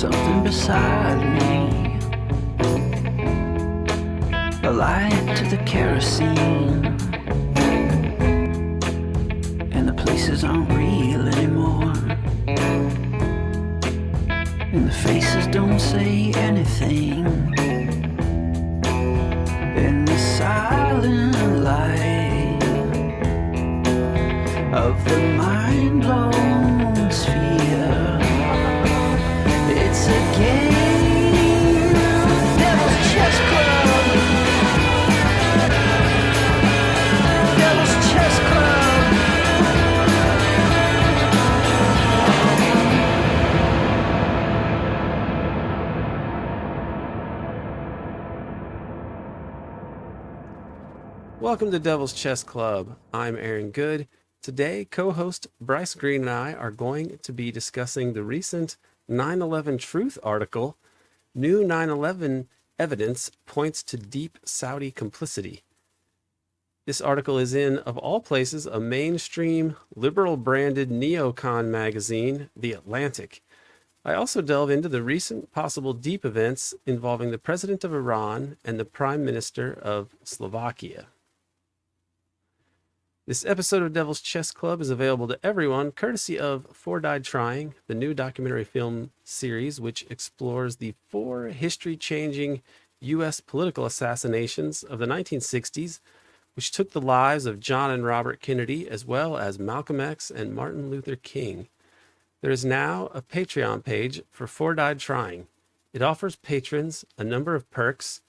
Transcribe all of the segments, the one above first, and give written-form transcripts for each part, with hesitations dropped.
something beside me, a light to the kerosene, and the places aren't real anymore, and the faces don't say anything, in the silent light of the mind-blown sphere. It's a game, Devil's Chess Club. Devil's Chess Club. Welcome to Devil's Chess Club. I'm Aaron Good. Today, co-host Bryce Greene and I are going to be discussing the recent 9/11 Truth article, New 9/11 Evidence Points to Deep Saudi Complicity. This article is in, of all places, a mainstream, liberal-branded neocon magazine, The Atlantic. I also delve into the recent possible deep events involving the President of Iran and the Prime Minister of Slovakia. This episode of Devil's Chess Club is available to everyone, courtesy of Four Died Trying, the new documentary film series which explores the four history-changing U.S. political assassinations of the 1960s, which took the lives of John and Robert Kennedy, as well as Malcolm X and Martin Luther King. There is now a Patreon page for Four Died Trying. It offers patrons a number of perks,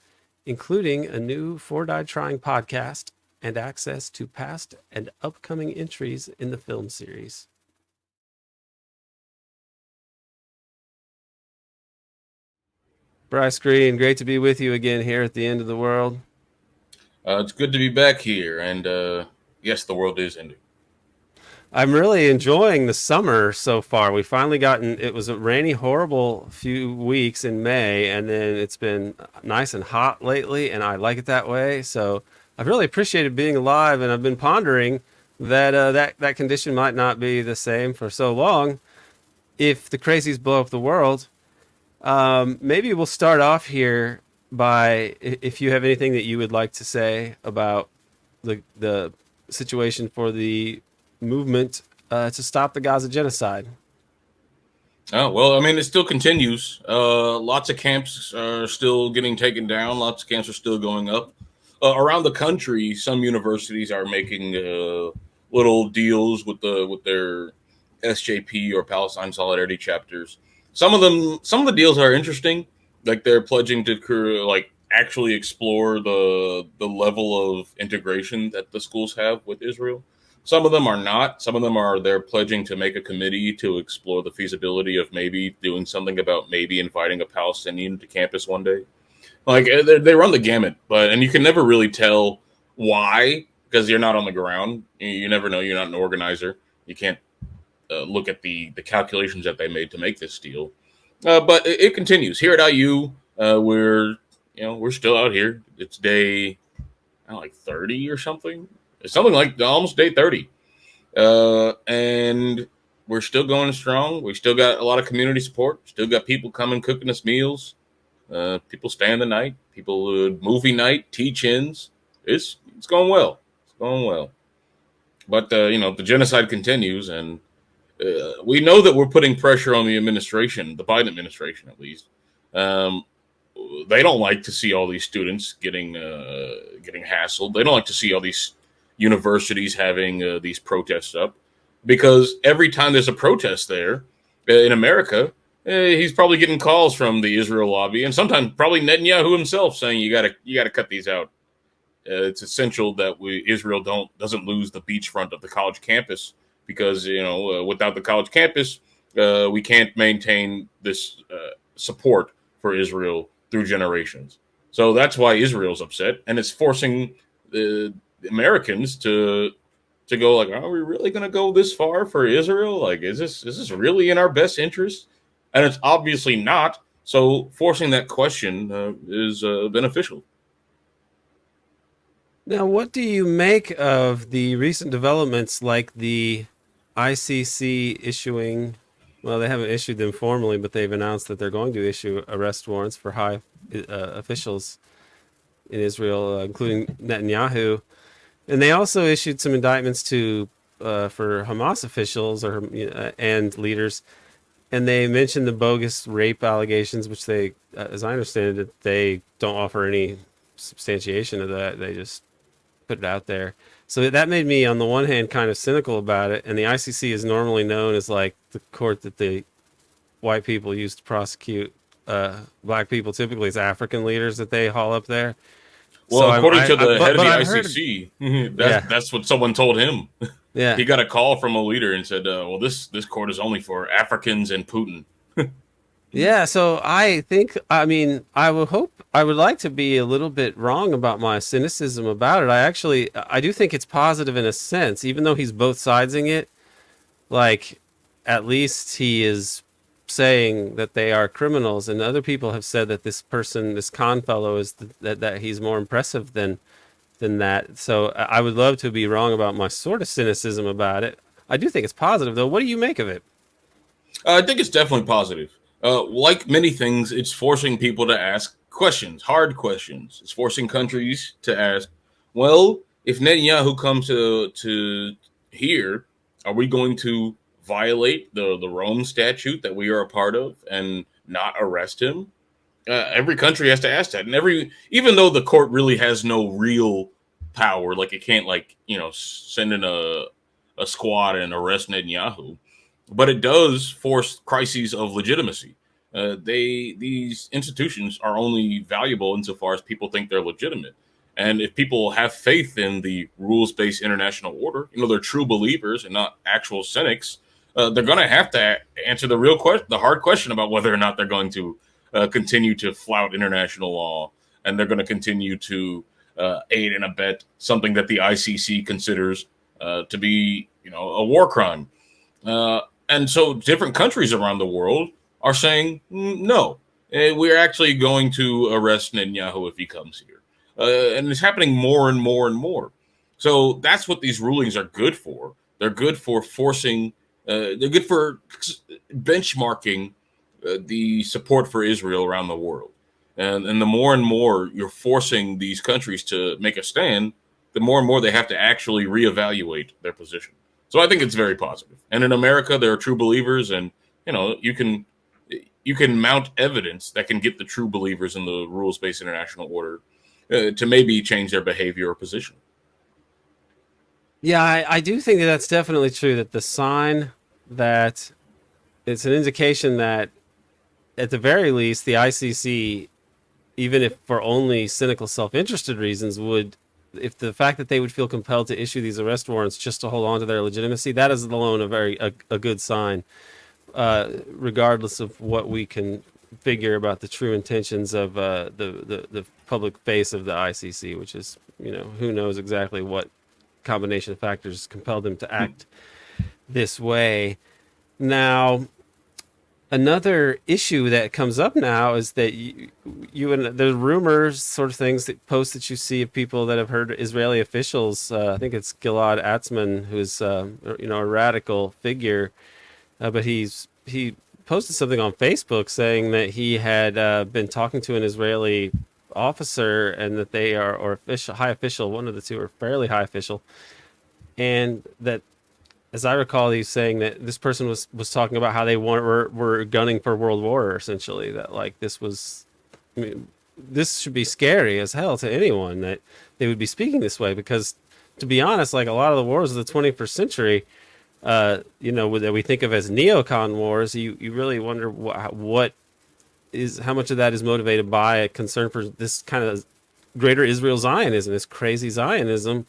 including a new Four Died Trying podcast, and access to past and upcoming entries in the film series. Bryce Greene, great to be with you again here at the end of the world. It's good to be back here, and yes, the world is ending. I'm really enjoying the summer so far. We finally it was a rainy, horrible few weeks in May, and then it's been nice and hot lately, and I like it that way. So I've really appreciated being alive, and I've been pondering that that condition might not be the same for so long if the crazies blow up the world. Maybe we'll start off here by, if you have anything that you would like to say about the situation for the movement to stop the Gaza genocide. Oh, well, I mean, it still continues. Lots of camps are still getting taken down. Lots of camps are still going up. Around the country, some universities are making little deals with their SJP or Palestine Solidarity chapters. Some of the deals are interesting. Like they're pledging to actually explore the level of integration that the schools have with Israel. Some of them are not. Some of them they're pledging to make a committee to explore the feasibility of maybe doing something about maybe inviting a Palestinian to campus one day. Like they run the gamut, and you can never really tell why, because you're not on the ground. You never know. You're not an organizer. You can't look at the calculations that they made to make this deal. But it continues here at IU. We're still out here. It's day 30 or something. It's something like almost day 30, and we're still going strong. We still got a lot of community support. Still got people coming cooking us meals. People staying the night. People movie night, teach-ins. It's going well. It's going well. But the genocide continues, and we know that we're putting pressure on the administration, the Biden administration at least. They don't like to see all these students getting hassled. They don't like to see all these universities having these protests up, because every time there's a protest there in America, he's probably getting calls from the Israel lobby, and sometimes probably Netanyahu himself saying you gotta cut these out. It's essential that Israel doesn't lose the beachfront of the college campus, because without the college campus, we can't maintain this support for Israel through generations. So that's why Israel's upset, and it's forcing the Americans to go like, are we really going to go this far for Israel? Like, is this really in our best interest? And it's obviously not. So forcing that question is beneficial. Now, what do you make of the recent developments, like the ICC issuing Well, they haven't issued them formally, but they've announced that they're going to issue arrest warrants for high officials in Israel, including Netanyahu. And they also issued some indictments to for Hamas officials and leaders. And they mentioned the bogus rape allegations, which they, as I understand it, they don't offer any substantiation of that. They just put it out there. So that made me, on the one hand, kind of cynical about it. And the ICC is normally known as like the court that the white people use to prosecute black people. Typically, it's African leaders that they haul up there. Well, So according to the head of the I've heard- ICC, Yeah. that's what someone told him. Yeah. He got a call from a leader and said, "Well, this court is only for Africans and Putin." Yeah, so I think, I mean, I would like to be a little bit wrong about my cynicism about it. I do think it's positive in a sense, even though he's both sidesing it. Like, at least he is saying that they are criminals, and other people have said that this person, this Khan fellow, is that he's more impressive than that. So I would love to be wrong about my sort of cynicism about it. I do think it's positive, though. What do you make of it? I think it's definitely positive. Like many things, it's forcing people to ask questions, hard questions. It's forcing countries to ask, well, if Netanyahu comes to here, are we going to violate the Rome Statute that we are a part of and not arrest him? Every country has to ask that, and even though the court really has no real power, like it can't send in a squad and arrest Netanyahu, but it does force crises of legitimacy. These institutions are only valuable insofar as people think they're legitimate, and if people have faith in the rules-based international order, they're true believers and not actual cynics. They're going to have to answer the hard question about whether or not they're going to continue to flout international law, and they're going to continue to aid and abet something that the ICC considers to be, a war crime. And so different countries around the world are saying, no, we're actually going to arrest Netanyahu if he comes here. And it's happening more and more and more. So that's what these rulings are good for. They're good for they're good for benchmarking the support for Israel around the world. And the more and more you're forcing these countries to make a stand, the more and more they have to actually reevaluate their position. So I think it's very positive. And in America, there are true believers, and you can mount evidence that can get the true believers in the rules-based international order to maybe change their behavior or position. Yeah, I do think that that's definitely true. That the sign that it's an indication that, at the very least, the ICC, even if for only cynical, self-interested reasons, if the fact that they would feel compelled to issue these arrest warrants just to hold on to their legitimacy, that is alone a good sign, regardless of what we can figure about the true intentions of the public face of the ICC, which is, who knows exactly what combination of factors compelled them to act this way. Now, another issue that comes up now is that you and there's rumors, sort of things, that posts that you see of people that have heard Israeli officials. I think it's Gilad Atzmon, who's a radical figure, but he posted something on Facebook saying that he had been talking to an Israeli officer, and that they are, or high official, one of the two, or fairly high official, and that, as I recall, he's saying that this person was talking about how they were gunning for world war, essentially. That this should be scary as hell to anyone that they would be speaking this way, because, to be honest, like a lot of the wars of the 21st century, that we think of as neocon wars, you really wonder how much of that is motivated by a concern for this kind of greater Israel Zionism, this crazy Zionism,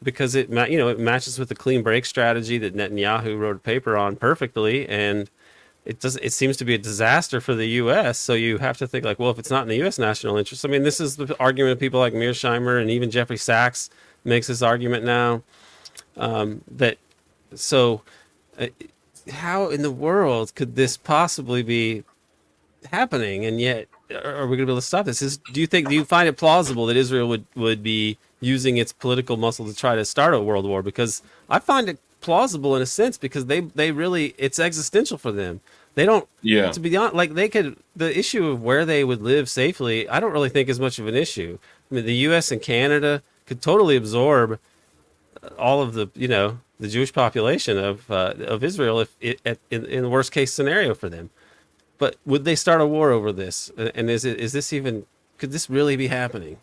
because it matches with the clean break strategy that Netanyahu wrote a paper on perfectly, and it seems to be a disaster for the U.S. So you have to think like, well, if it's not in the U.S. national interest, I mean, this is the argument of people like Mearsheimer, and even Jeffrey Sachs makes this argument now. How in the world could this possibly be happening, and yet are we going to be able to stop this? Do you find it plausible that Israel would be using its political muscle to try to start a world war? Because I find it plausible in a sense because they really, it's existential for them. They don't, Yeah. to be honest, like the issue of where they would live safely, I don't really think is much of an issue. I mean, the U.S. and Canada could totally absorb all of the, the Jewish population of Israel if in the worst case scenario for them. But would they start a war over this? And is this even, could this really be happening?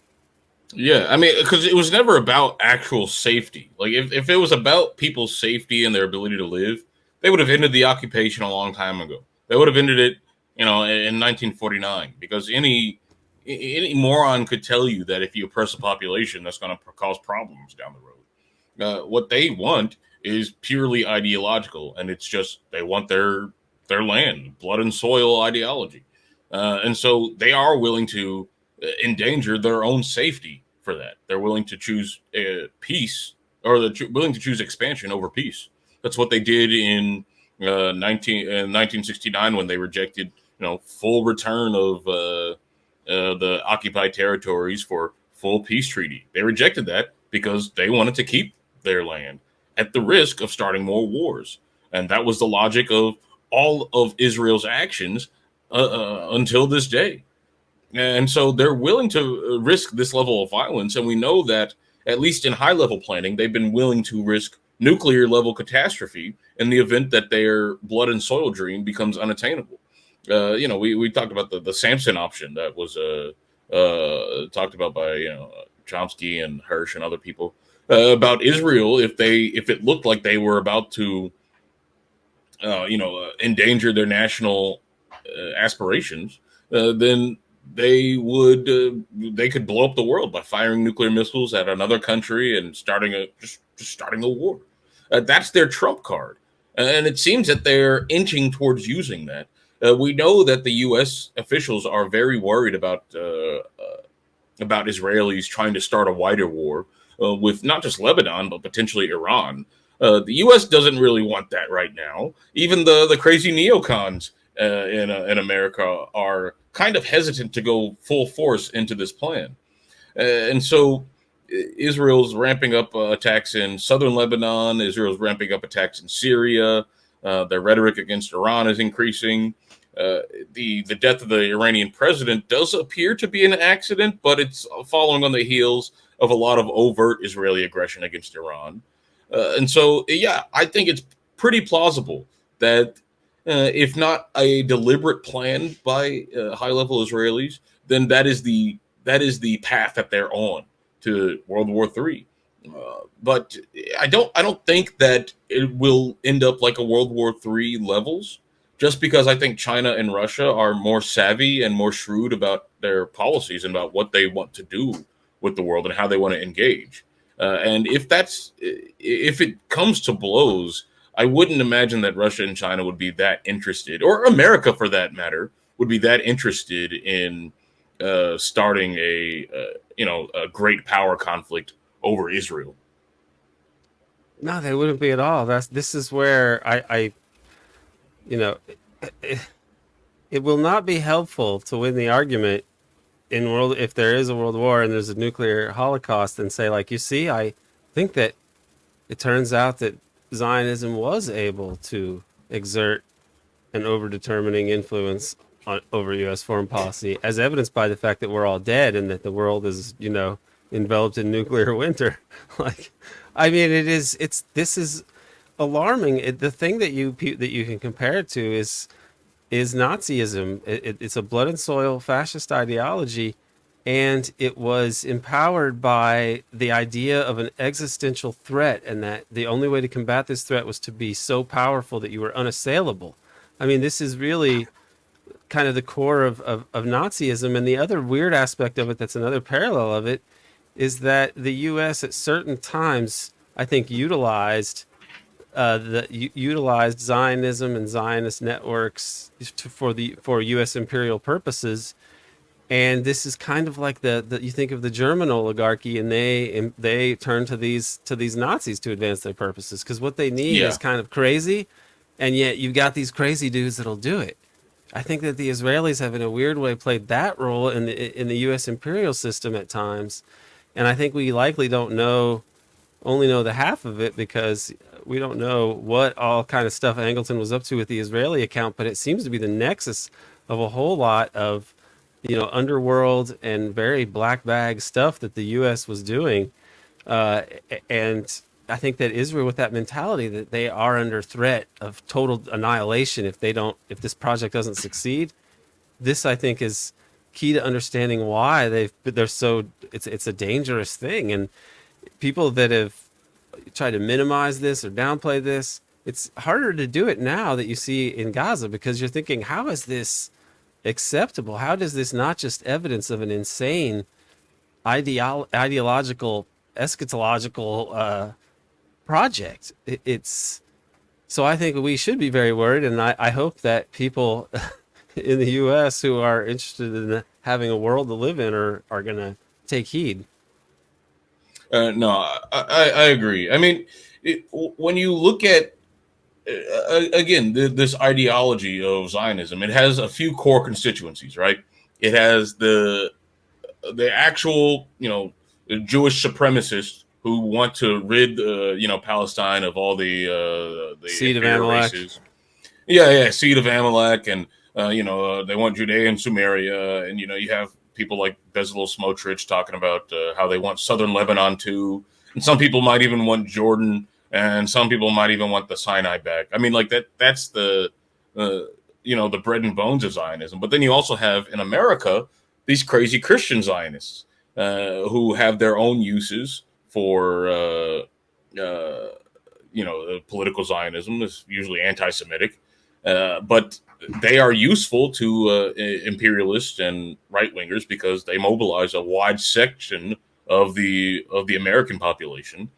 Yeah, I mean, because it was never about actual safety. Like, if it was about people's safety and their ability to live, they would have ended the occupation a long time ago. They would have ended it, in 1949. Because any moron could tell you that if you oppress a population, that's going to cause problems down the road. What they want is purely ideological, and it's just they want their land, blood and soil ideology, and so they are willing to endanger their own safety for that. They're willing to choose peace, or they're willing to choose expansion over peace. That's what they did in 1969 when they rejected, full return of the occupied territories for full peace treaty. They rejected that because they wanted to keep their land at the risk of starting more wars. And that was the logic of all of Israel's actions until this day. And so they're willing to risk this level of violence. And we know that, at least in high level planning, they've been willing to risk nuclear level catastrophe in the event that their blood and soil dream becomes unattainable. We talked about the Samson option that was talked about by Chomsky and Hirsch and other people about Israel. If it looked like they were about to endanger their national aspirations, then they could blow up the world by firing nuclear missiles at another country and starting a war. That's their trump card, and it seems that they're inching towards using that. We know that the U.S. officials are very worried about Israelis trying to start a wider war with not just Lebanon but potentially Iran. The U.S. doesn't really want that right now. Even the crazy neocons in America are kind of hesitant to go full force into this plan. And so Israel's ramping up attacks in southern Lebanon. Israel's ramping up attacks in Syria. Their rhetoric against Iran is increasing. The death of the Iranian president does appear to be an accident, but it's following on the heels of a lot of overt Israeli aggression against Iran. And so, I think it's pretty plausible that if not a deliberate plan by high-level Israelis, then that is the path that they're on to World War III. But I don't think that it will end up like a World War III levels, just because I think China and Russia are more savvy and more shrewd about their policies and about what they want to do with the world and how they want to engage. And if it comes to blows, I wouldn't imagine that Russia and China would be that interested, or America for that matter, would be that interested in starting a great power conflict over Israel. No, they wouldn't be at all. This is where it will not be helpful to win the argument if there is a world war and there's a nuclear holocaust, and say, like, you see, I think that it turns out that Zionism was able to exert an overdetermining influence over U.S. foreign policy, as evidenced by the fact that we're all dead and that the world is, enveloped in nuclear winter. Like, I mean, this is alarming. The thing that you can compare it to is Nazism. It's a blood and soil fascist ideology, and it was empowered by the idea of an existential threat, and that the only way to combat this threat was to be so powerful that you were unassailable. I mean, this is really kind of the core of Nazism. And the other weird aspect of it, that's another parallel of it, is that the U.S. at certain times, I think, utilized Zionism and Zionist networks for U.S. imperial purposes. And this is kind of like you think of the German oligarchy, and they turn to these Nazis to advance their purposes, because what they need is kind of crazy, and yet you've got these crazy dudes that'll do it. I think that the Israelis have, in a weird way, played that role in the U.S. imperial system at times, and I think we likely only know the half of it, because we don't know what all kind of stuff Angleton was up to with the Israeli account, but it seems to be the nexus of a whole lot of, underworld and very black bag stuff that the U.S. was doing. And I think that Israel, with that mentality that they are under threat of total annihilation if this project doesn't succeed, this I think is key to understanding why it's a dangerous thing. And people that have tried to minimize this or downplay this, it's harder to do it now that you see in Gaza, because you're thinking, how is this acceptable? How does this not just evidence of an insane ideological, eschatological project? It's so I think we should be very worried, and I hope that people in the U.S. who are interested in having a world to live in are going to take heed. No, I agree. I mean, when you look at again this ideology of Zionism, it has a few core constituencies, right? It has the actual, Jewish supremacists who want to rid, Palestine of all the seed of Amalek. Races. Yeah, seed of Amalek, and they want Judea and Sumeria, and you have people like Bezalel Smotrich talking about how they want southern Lebanon too, and some people might even want Jordan, and some people might even want the Sinai back. I mean, like that's the the bread and bones of Zionism. But then you also have in America these crazy Christian Zionists who have their own uses for political Zionism. Is usually anti-Semitic, but they are useful to imperialists and right-wingers because they mobilize a wide section of the American population.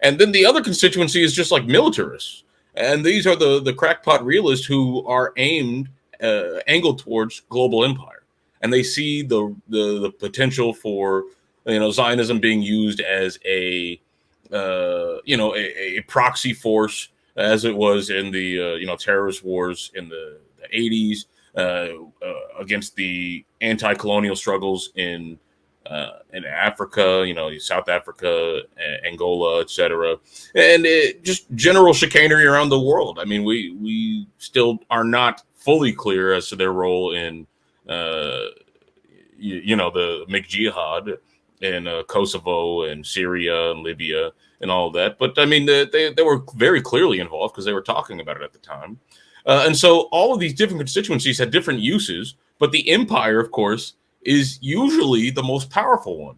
And then the other constituency is just like militarists. And these are the crackpot realists who are angled towards global empire. And they see the potential for Zionism being used as a proxy force, as it was in the terrorist wars in the 80s against the anti-colonial struggles in Africa, South Africa, Angola, etc., and just general chicanery around the world. I mean, we still are not fully clear as to their role in the McJihad in Kosovo and Syria and Libya and all of that. But I mean, they were very clearly involved because they were talking about it at the time. And so all of these different constituencies had different uses, but the empire, of course, is usually the most powerful one.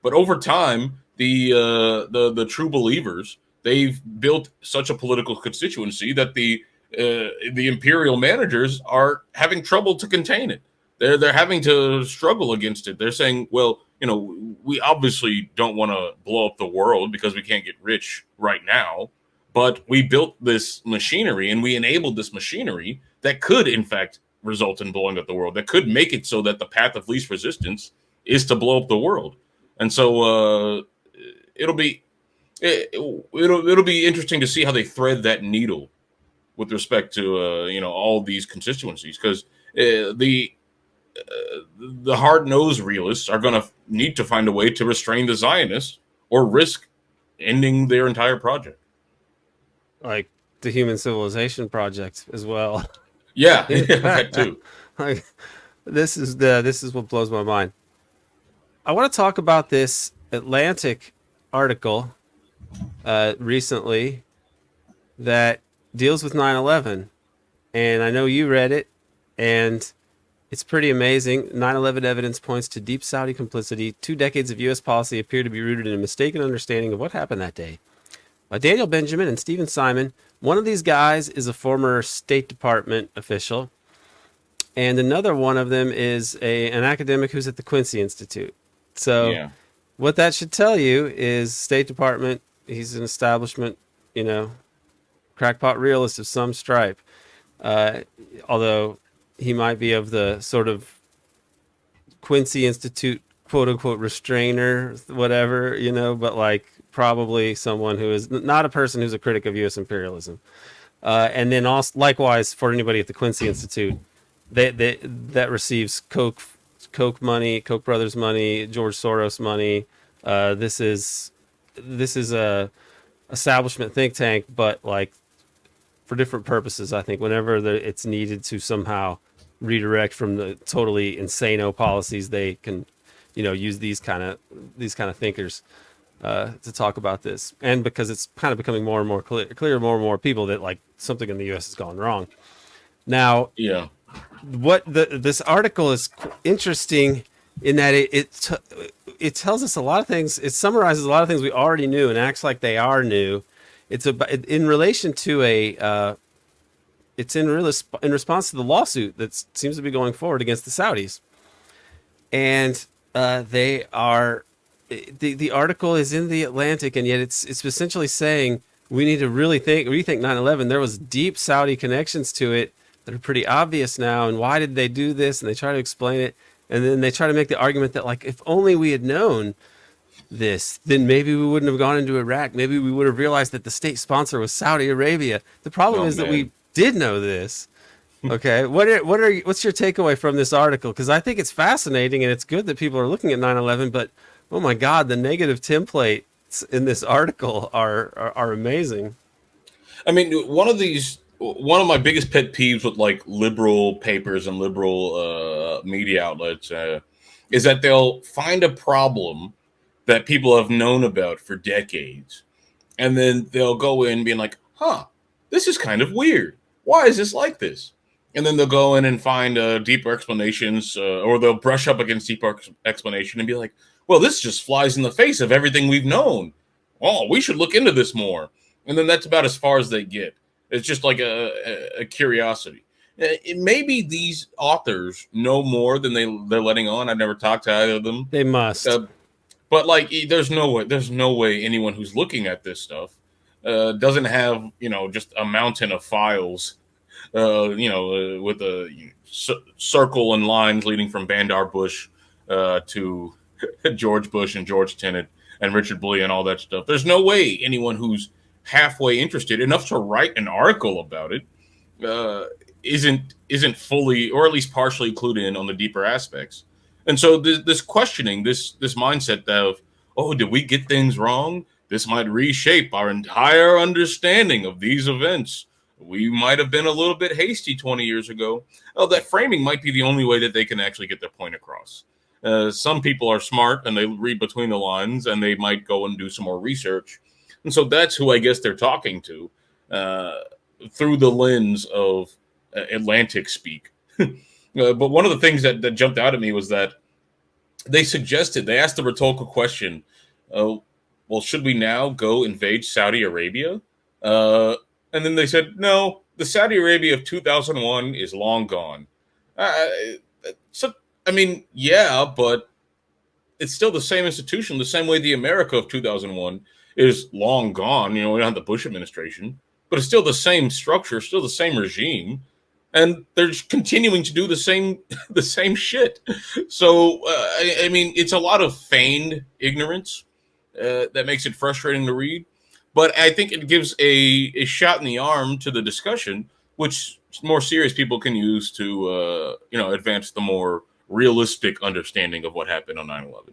But over time, the true believers, they've built such a political constituency that the imperial managers are having trouble to contain it. They're having to struggle against it. They're saying, well, we obviously don't want to blow up the world because we can't get rich right now. But we built this machinery and we enabled this machinery that could, in fact, result in blowing up the world, that could make it so that the path of least resistance is to blow up the world. And so it'll be interesting to see how they thread that needle with respect to all these constituencies, because the hard-nosed realists are going to need to find a way to restrain the Zionists or risk ending their entire project. Like the Human Civilization Project as well. Yeah, that too. Like, this is what blows my mind. I want to talk about this Atlantic article recently that deals with 9/11, and I know you read it, and it's pretty amazing. 9/11 evidence points to deep Saudi complicity. 2 decades of U.S. policy appear to be rooted in a mistaken understanding of what happened that day. By Daniel Benjamin and Stephen Simon. One of these guys is a former State Department official, and another one of them is an academic who's at the Quincy Institute. So what that should tell you is State Department, he's an establishment, crackpot realist of some stripe, although he might be of the sort of Quincy Institute quote-unquote restrainer, whatever, but like probably someone who is not a person who's a critic of U.S. imperialism. And then also, likewise, for anybody at the Quincy Institute, that receives Koch money, Koch brothers money, George Soros money. This is a establishment think tank, but like for different purposes. I think whenever it's needed to somehow redirect from the totally insano policies, they can, use these kind of thinkers to talk about this. And because it's kind of becoming more and more clear to more and more people that like something in the U.S. has gone wrong. Now, Yeah. what this article is interesting in that it tells us a lot of things. It summarizes a lot of things we already knew and acts like they are new. It's about in relation to it's in response to the lawsuit that seems to be going forward against the Saudis, and they are the article is in the Atlantic, and yet it's essentially saying we need to really rethink 9/11. There was deep Saudi connections to it that are pretty obvious now, and why did they do this? And they try to explain it, and then they try to make the argument that like if only we had known this, then maybe we wouldn't have gone into Iraq. Maybe we would have realized that the state sponsor was Saudi Arabia. The problem is that we did know this. Okay, what's your takeaway from this article? Because I think it's fascinating and it's good that people are looking at 9/11. But oh my God, the negative templates in this article are amazing. I mean, one of my biggest pet peeves with like liberal papers and liberal media outlets is that they'll find a problem that people have known about for decades. And then they'll go in being like, this is kind of weird. Why is this like this? And then they'll go in and find deeper explanations, or they'll brush up against deeper explanation and be like, well, this just flies in the face of everything we've known. Oh, we should look into this more. And then that's about as far as they get. It's just like a curiosity. Maybe these authors know more than they're letting on. I've never talked to either of them. They must. But like, there's no way anyone who's looking at this stuff doesn't have just a mountain of files, with a circle and lines leading from Bandar Bush to George Bush and George Tenet and Richard Boley and all that stuff. There's no way anyone who's halfway interested enough to write an article about it isn't fully or at least partially clued in on the deeper aspects. And so this questioning, this mindset of, oh, did we get things wrong? This might reshape our entire understanding of these events. We might have been a little bit hasty 20 years ago. Oh, that framing might be the only way that they can actually get their point across. Some people are smart and they read between the lines and they might go and do some more research. And so that's who I guess they're talking to through the lens of Atlantic speak. But one of the things that jumped out at me was that they asked the rhetorical question, well, should we now go invade Saudi Arabia? And then they said, no, the Saudi Arabia of 2001 is long gone. So, I mean, yeah, but it's still the same institution, the same way the America of 2001 is long gone. We don't have the Bush administration, but it's still the same structure, still the same regime. And they're just continuing to do the same shit. So, I mean, it's a lot of feigned ignorance that makes it frustrating to read. But I think it gives a shot in the arm to the discussion, which more serious people can use to, advance the more realistic understanding of what happened on 9/11.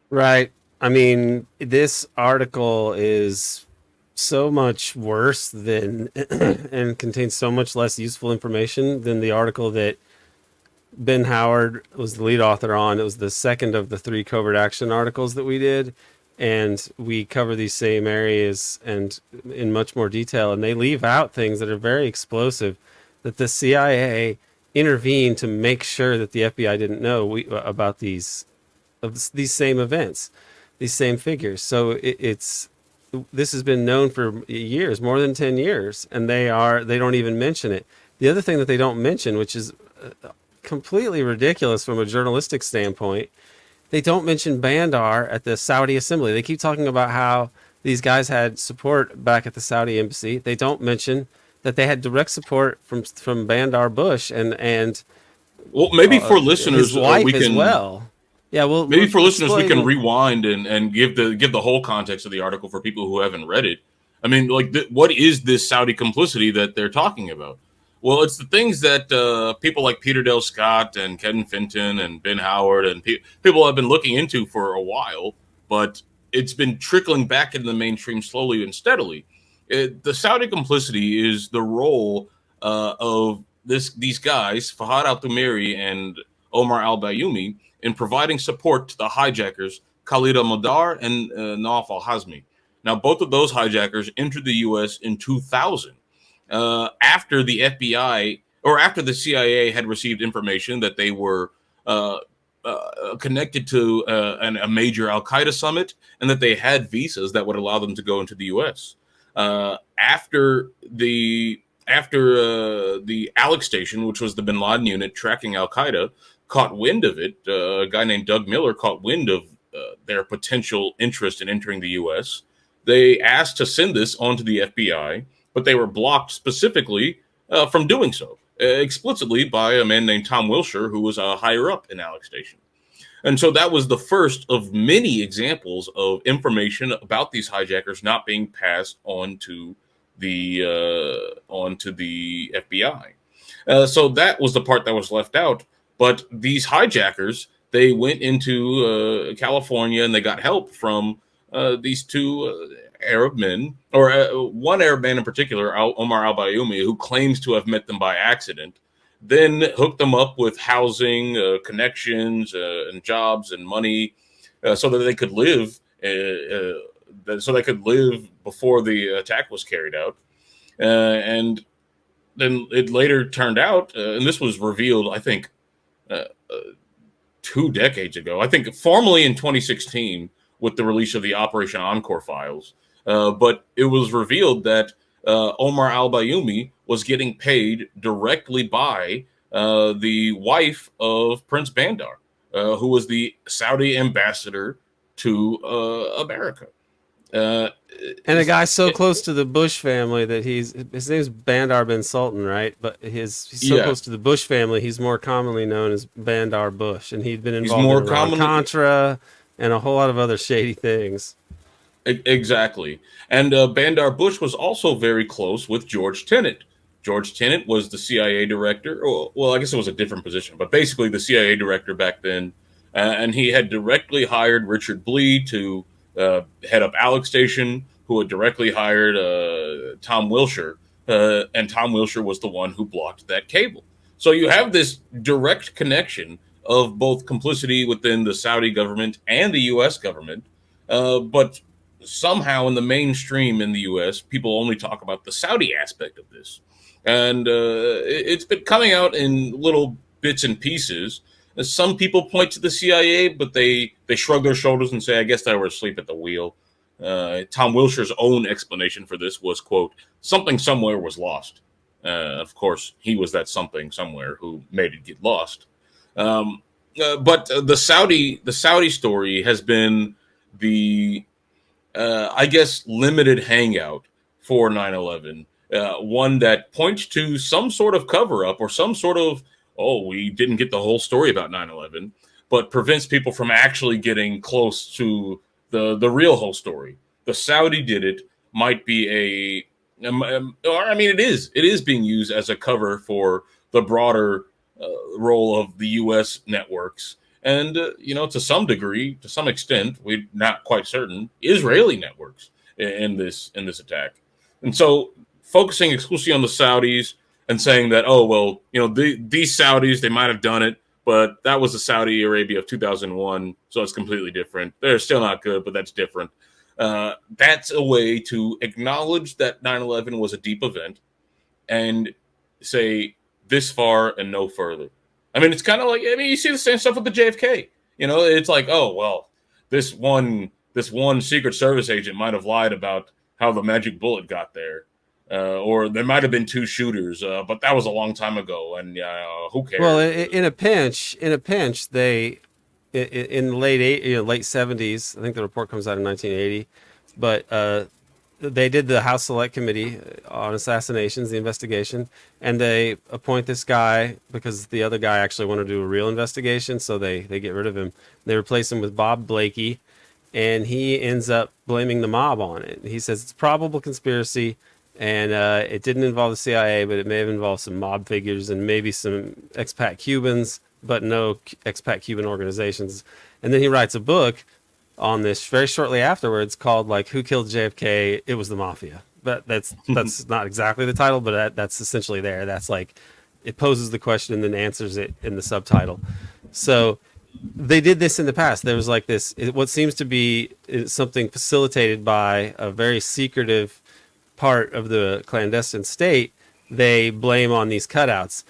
Right. I mean, this article is so much worse than and contains so much less useful information than the article that Ben Howard was the lead author on. It was the second of the 3 covert action articles that we did, and we cover these same areas and in much more detail, and they leave out things that are very explosive that the CIA intervened to make sure that the FBI didn't know about these same events, these same figures. So this has been known for years, more than 10 years, and they don't even mention it. The other thing that they don't mention, which is completely ridiculous from a journalistic standpoint, they don't mention Bandar at the Saudi assembly. They keep talking about how these guys had support back at the Saudi embassy. They don't mention that they had direct support from Bandar Bush and well, maybe for listeners, his wife we can, as well. Yeah, well, maybe for listeners, we can rewind and give the whole context of the article for people who haven't read it. I mean, like, what is this Saudi complicity that they're talking about? Well, it's the things that people like Peter Dale Scott and Ken Fenton and Ben Howard and people have been looking into for a while, but it's been trickling back into the mainstream slowly and steadily. The Saudi complicity is the role of these guys, Fahad al-Thumairy and Omar al-Bayoumi, in providing support to the hijackers Khalid al-Madar and Nawaf al-Hazmi. Now, both of those hijackers entered the U.S. in 2000 after the FBI or after the CIA had received information that they were connected to a major Al-Qaeda summit and that they had visas that would allow them to go into the U.S. After the Alex Station, which was the Bin Laden unit tracking Al-Qaeda, caught wind of it, a guy named Doug Miller caught wind of their potential interest in entering the U.S. They asked to send this on to the FBI, but they were blocked specifically from doing so, explicitly by a man named Tom Wilshire, who was higher up in Alex Station. And so that was the first of many examples of information about these hijackers not being passed on to the FBI. So that was the part that was left out. But these hijackers, they went into California and they got help from these two Arab men, or one Arab man in particular, Omar al-Bayoumi, who claims to have met them by accident, then hooked them up with housing, connections, and jobs and money, so that they could live, before the attack was carried out. And then it later turned out, and this was revealed, I think, 2 decades ago. I think formally in 2016 with the release of the Operation Encore files. But it was revealed that Omar al-Bayoumi was getting paid directly by the wife of Prince Bandar, who was the Saudi ambassador to America. And a guy so close to the Bush family that his name's Bandar bin Sultan, right? But he's so close to the Bush family, he's more commonly known as Bandar Bush, and he'd been involved in Contra and a whole lot of other shady things. Exactly. And Bandar Bush was also very close with George Tenet. George Tenet was the CIA director. Well, I guess it was a different position, but basically the CIA director back then. And he had directly hired Richard Blee to head up Alex Station, who had directly hired Tom Wilshire. And Tom Wilshire was the one who blocked that cable. So you have this direct connection of both complicity within the Saudi government and the U.S. government. But somehow in the mainstream in the U.S., people only talk about the Saudi aspect of this. And it's been coming out in little bits and pieces. Some people point to the CIA, but they shrug their shoulders and say, I guess they were asleep at the wheel. Tom Wilshire's own explanation for this was, quote, something somewhere was lost. Of course, he was that something somewhere who made it get lost. But the Saudi story has been the I guess, limited hangout for 9/11, one that points to some sort of cover-up or some sort of, we didn't get the whole story about 9/11, but prevents people from actually getting close to the real whole story. The Saudi did it might be it is being used as a cover for the broader role of the U.S. networks. And, to some degree, to some extent, we're not quite certain, Israeli networks in this attack. And so focusing exclusively on the Saudis and saying that, these Saudis, they might have done it, but that was the Saudi Arabia of 2001, so it's completely different. They're still not good, but that's different. That's a way to acknowledge that 9/11 was a deep event and say this far and no further. I mean, it's kind of like, you see the same stuff with the JFK. It's like, this one Secret Service agent might have lied about how the magic bullet got there. Or there might have been 2 shooters, but that was a long time ago, and who cares? Well, in a pinch, they, in the late 70s, I think the report comes out in 1980, but they did the House Select Committee on assassinations, the investigation, and they appoint this guy because the other guy actually wanted to do a real investigation, so they get rid of him. They replace him with Bob Blakey, and he ends up blaming the mob on it. He says it's a probable conspiracy, and it didn't involve the CIA, but it may have involved some mob figures and maybe some expat Cubans, but no expat Cuban organizations. And then he writes a book on this very shortly afterwards called like "Who Killed JFK?" It was the mafia. But that's not exactly the title, but that's essentially there. That's like it poses the question and then answers it in the subtitle. So they did this in the past. There was like this, what seems to be something facilitated by a very secretive part of the clandestine state. They blame on these cutouts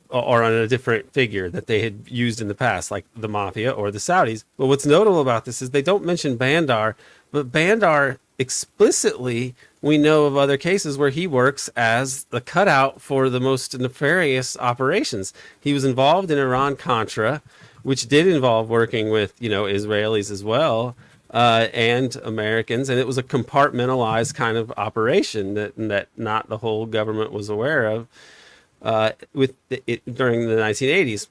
or on a different figure that they had used in the past, like the mafia or the Saudis. But what's notable about this is they don't mention Bandar, but Bandar explicitly, we know of other cases where he works as the cutout for the most nefarious operations. He was involved in Iran-Contra, which did involve working with, Israelis as well, and Americans, and it was a compartmentalized kind of operation that not the whole government was aware of during the 1980s.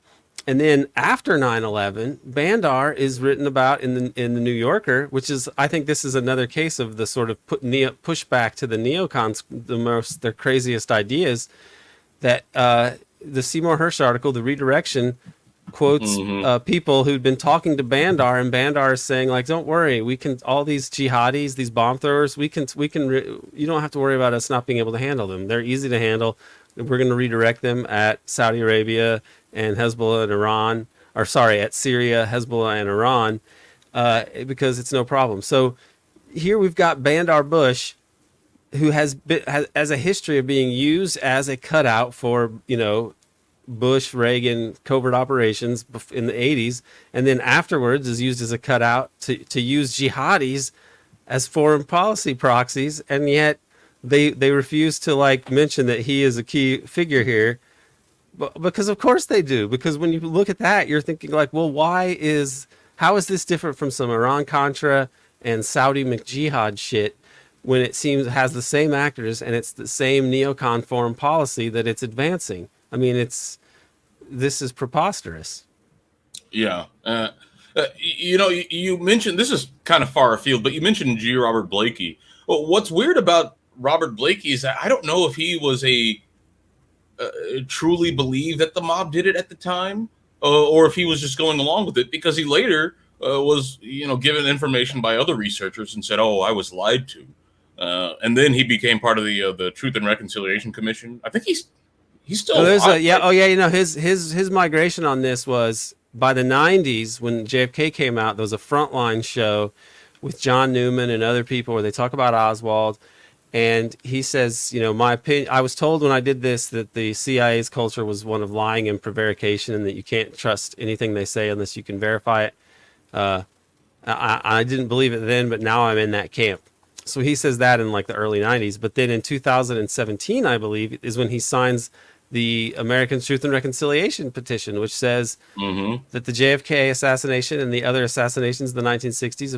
And then after 9/11, Bandar is written about in the New Yorker, which is, I think this is another case of the sort of pushback to the neocons, their craziest ideas, that the Seymour Hersh article, The Redirection, quotes people who'd been talking to Bandar, and Bandar is saying, like, don't worry, we can, all these jihadis, these bomb throwers, you don't have to worry about us not being able to handle them. They're easy to handle. We're going to redirect them at Saudi Arabia and Hezbollah and Iran, at Syria, Hezbollah and Iran, because it's no problem. So here we've got Bandar Bush, who has a history of being used as a cutout for, Bush, Reagan covert operations in the 80s, and then afterwards is used as a cutout to use jihadis as foreign policy proxies, and yet they refuse to mention that he is a key figure here, because of course they do. Because when you look at that, you're thinking like, well, how is this different from some Iran-Contra and Saudi McJihad shit, when it seems it has the same actors and it's the same neocon foreign policy that it's advancing? I mean, this is preposterous. Yeah. You mentioned, this is kind of far afield, but you mentioned G. Robert Blakey. Well, what's weird about Robert Blakey is that I don't know if he was truly believed that the mob did it at the time, or if he was just going along with it, because he later was, given information by other researchers and said, "Oh, I was lied to," and then he became part of the Truth and Reconciliation Commission. I think he's still. His migration on this was by the 90s when JFK came out. There was a Frontline show with John Newman and other people where they talk about Oswald. And he says, my opinion, I was told when I did this that the CIA's culture was one of lying and prevarication, and that you can't trust anything they say unless you can verify it. I didn't believe it then, but now I'm in that camp. So he says that in the early 90s. But then in 2017, I believe, is when he signs the American Truth and Reconciliation petition, which says that the JFK assassination and the other assassinations in the 1960s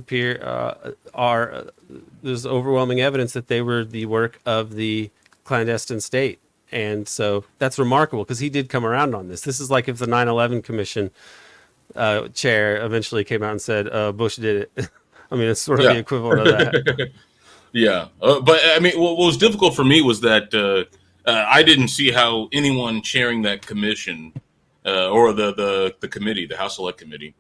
there's overwhelming evidence that they were the work of the clandestine state. And so that's remarkable, because he did come around on this. This is like if the 9/11 Commission chair eventually came out and said, Bush did it. I mean, it's sort of the equivalent of that. Yeah. But I mean, what was difficult for me was that I didn't see how anyone chairing that commission or the committee, the House Select Committee,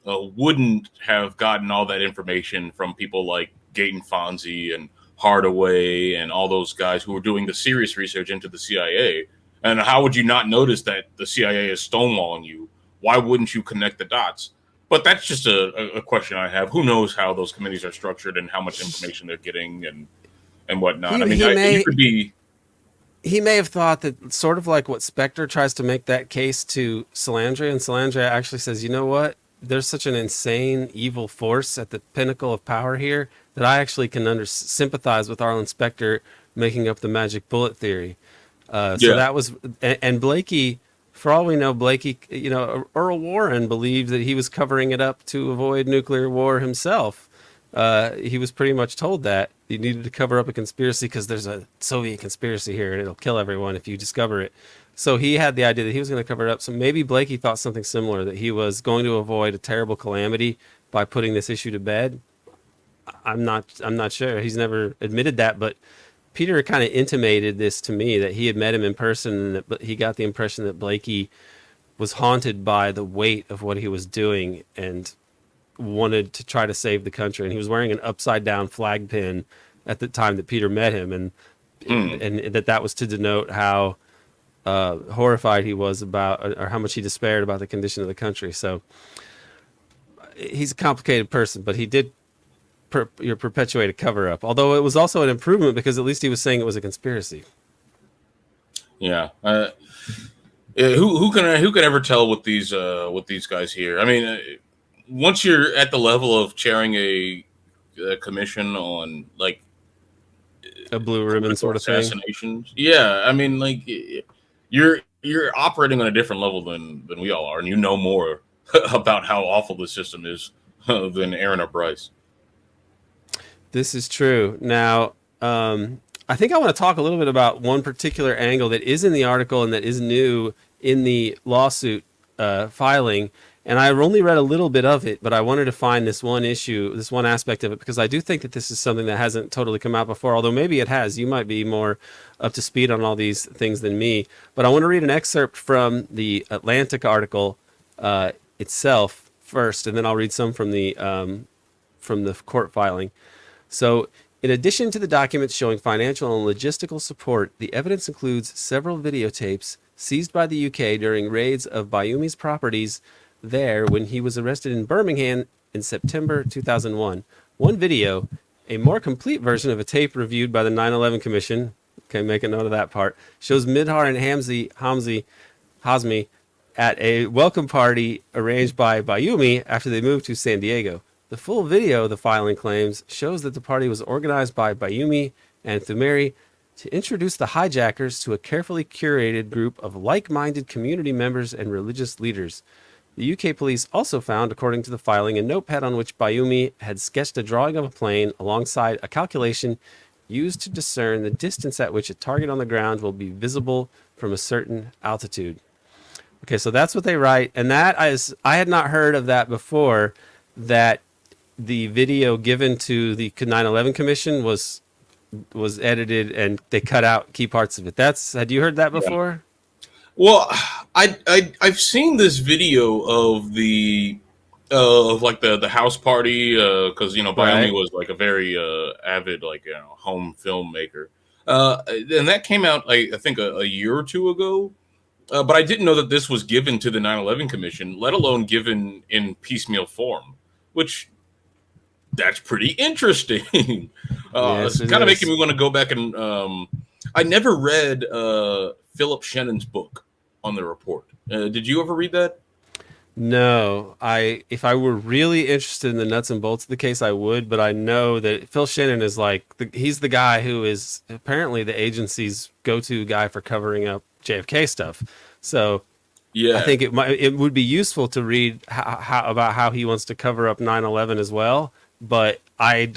wouldn't have gotten all that information from people like Gaten Fonzie and Hardaway and all those guys who were doing the serious research into the CIA. And how would you not notice that the CIA is stonewalling you? Why wouldn't you connect the dots? But that's just a question I have. Who knows how those committees are structured and how much information they're getting and whatnot. You could be... He may have thought that, sort of like what Spectre tries to make that case to Salandra, and Salandra actually says, you know what? There's such an insane, evil force at the pinnacle of power here that I actually can sympathize with Arlen Spectre making up the magic bullet theory. So that was, and Blakey, for all we know, Earl Warren believed that he was covering it up to avoid nuclear war himself. He was pretty much told that he needed to cover up a conspiracy because there's a Soviet conspiracy here and it'll kill everyone if you discover it. So he had the idea that he was going to cover it up. So maybe Blakey thought something similar, that he was going to avoid a terrible calamity by putting this issue to bed. I'm not sure. He's never admitted that, but Peter kind of intimated this to me, that he had met him in person and that he got the impression that Blakey was haunted by the weight of what he was doing and wanted to try to save the country, and he was wearing an upside down flag pin at the time that Peter met him, and that was to denote how horrified he was about, or how much he despaired about the condition of the country. So he's a complicated person, but he did perpetuate a cover-up. Although it was also an improvement because at least he was saying it was a conspiracy. Yeah. Who can ever tell with these guys here? I mean, once you're at the level of chairing a commission on like a blue ribbon sort of assassinations, thing. Yeah, I mean, like you're operating on a different level than we all are, and you know more about how awful the system is than Aaron or Bryce. This is true. Now, I think I want to talk a little bit about one particular angle that is in the article and that is new in the lawsuit filing. And I've only read a little bit of it, but I wanted to find this one issue, this one aspect of it, because I do think that this is something that hasn't totally come out before, although maybe it has. You might be more up to speed on all these things than me. But I want to read an excerpt from the Atlantic article itself first, and then I'll read some from the court filing. So, in addition to the documents showing financial and logistical support, the evidence includes several videotapes seized by the UK during raids of Bayoumy's properties there when he was arrested in Birmingham in September 2001. One video, a more complete version of a tape reviewed by the 9/11 Commission, okay, make a note of that part, shows Midhar and Hazmi at a welcome party arranged by Bayoumi after they moved to San Diego. The full video, the filing claims, shows that the party was organized by Bayoumi and Thumeri to introduce the hijackers to a carefully curated group of like-minded community members and religious leaders. The UK police also found, according to the filing, a notepad on which Bayoumi had sketched a drawing of a plane alongside a calculation used to discern the distance at which a target on the ground will be visible from a certain altitude. Okay, so that's what they write, and I had not heard of that before, that the video given to the 9/11 Commission was edited and they cut out key parts of it. Had you heard that before? Yeah. Well, I've seen this video of the house party because Bayoumi was like a very avid home filmmaker, and that came out I think a year or two ago. But I didn't know that this was given to the 9/11 Commission, let alone given in piecemeal form, which. That's pretty interesting. Yes, it's kind of making me want to go back and I never read Philip Shannon's book on the report. Did you ever read that? No. If I were really interested in the nuts and bolts of the case, I would, but I know that Phil Shannon is he's the guy who is apparently the agency's go-to guy for covering up JFK stuff. So yeah, I think it would be useful to read about how he wants to cover up 9/11 as well. But I'm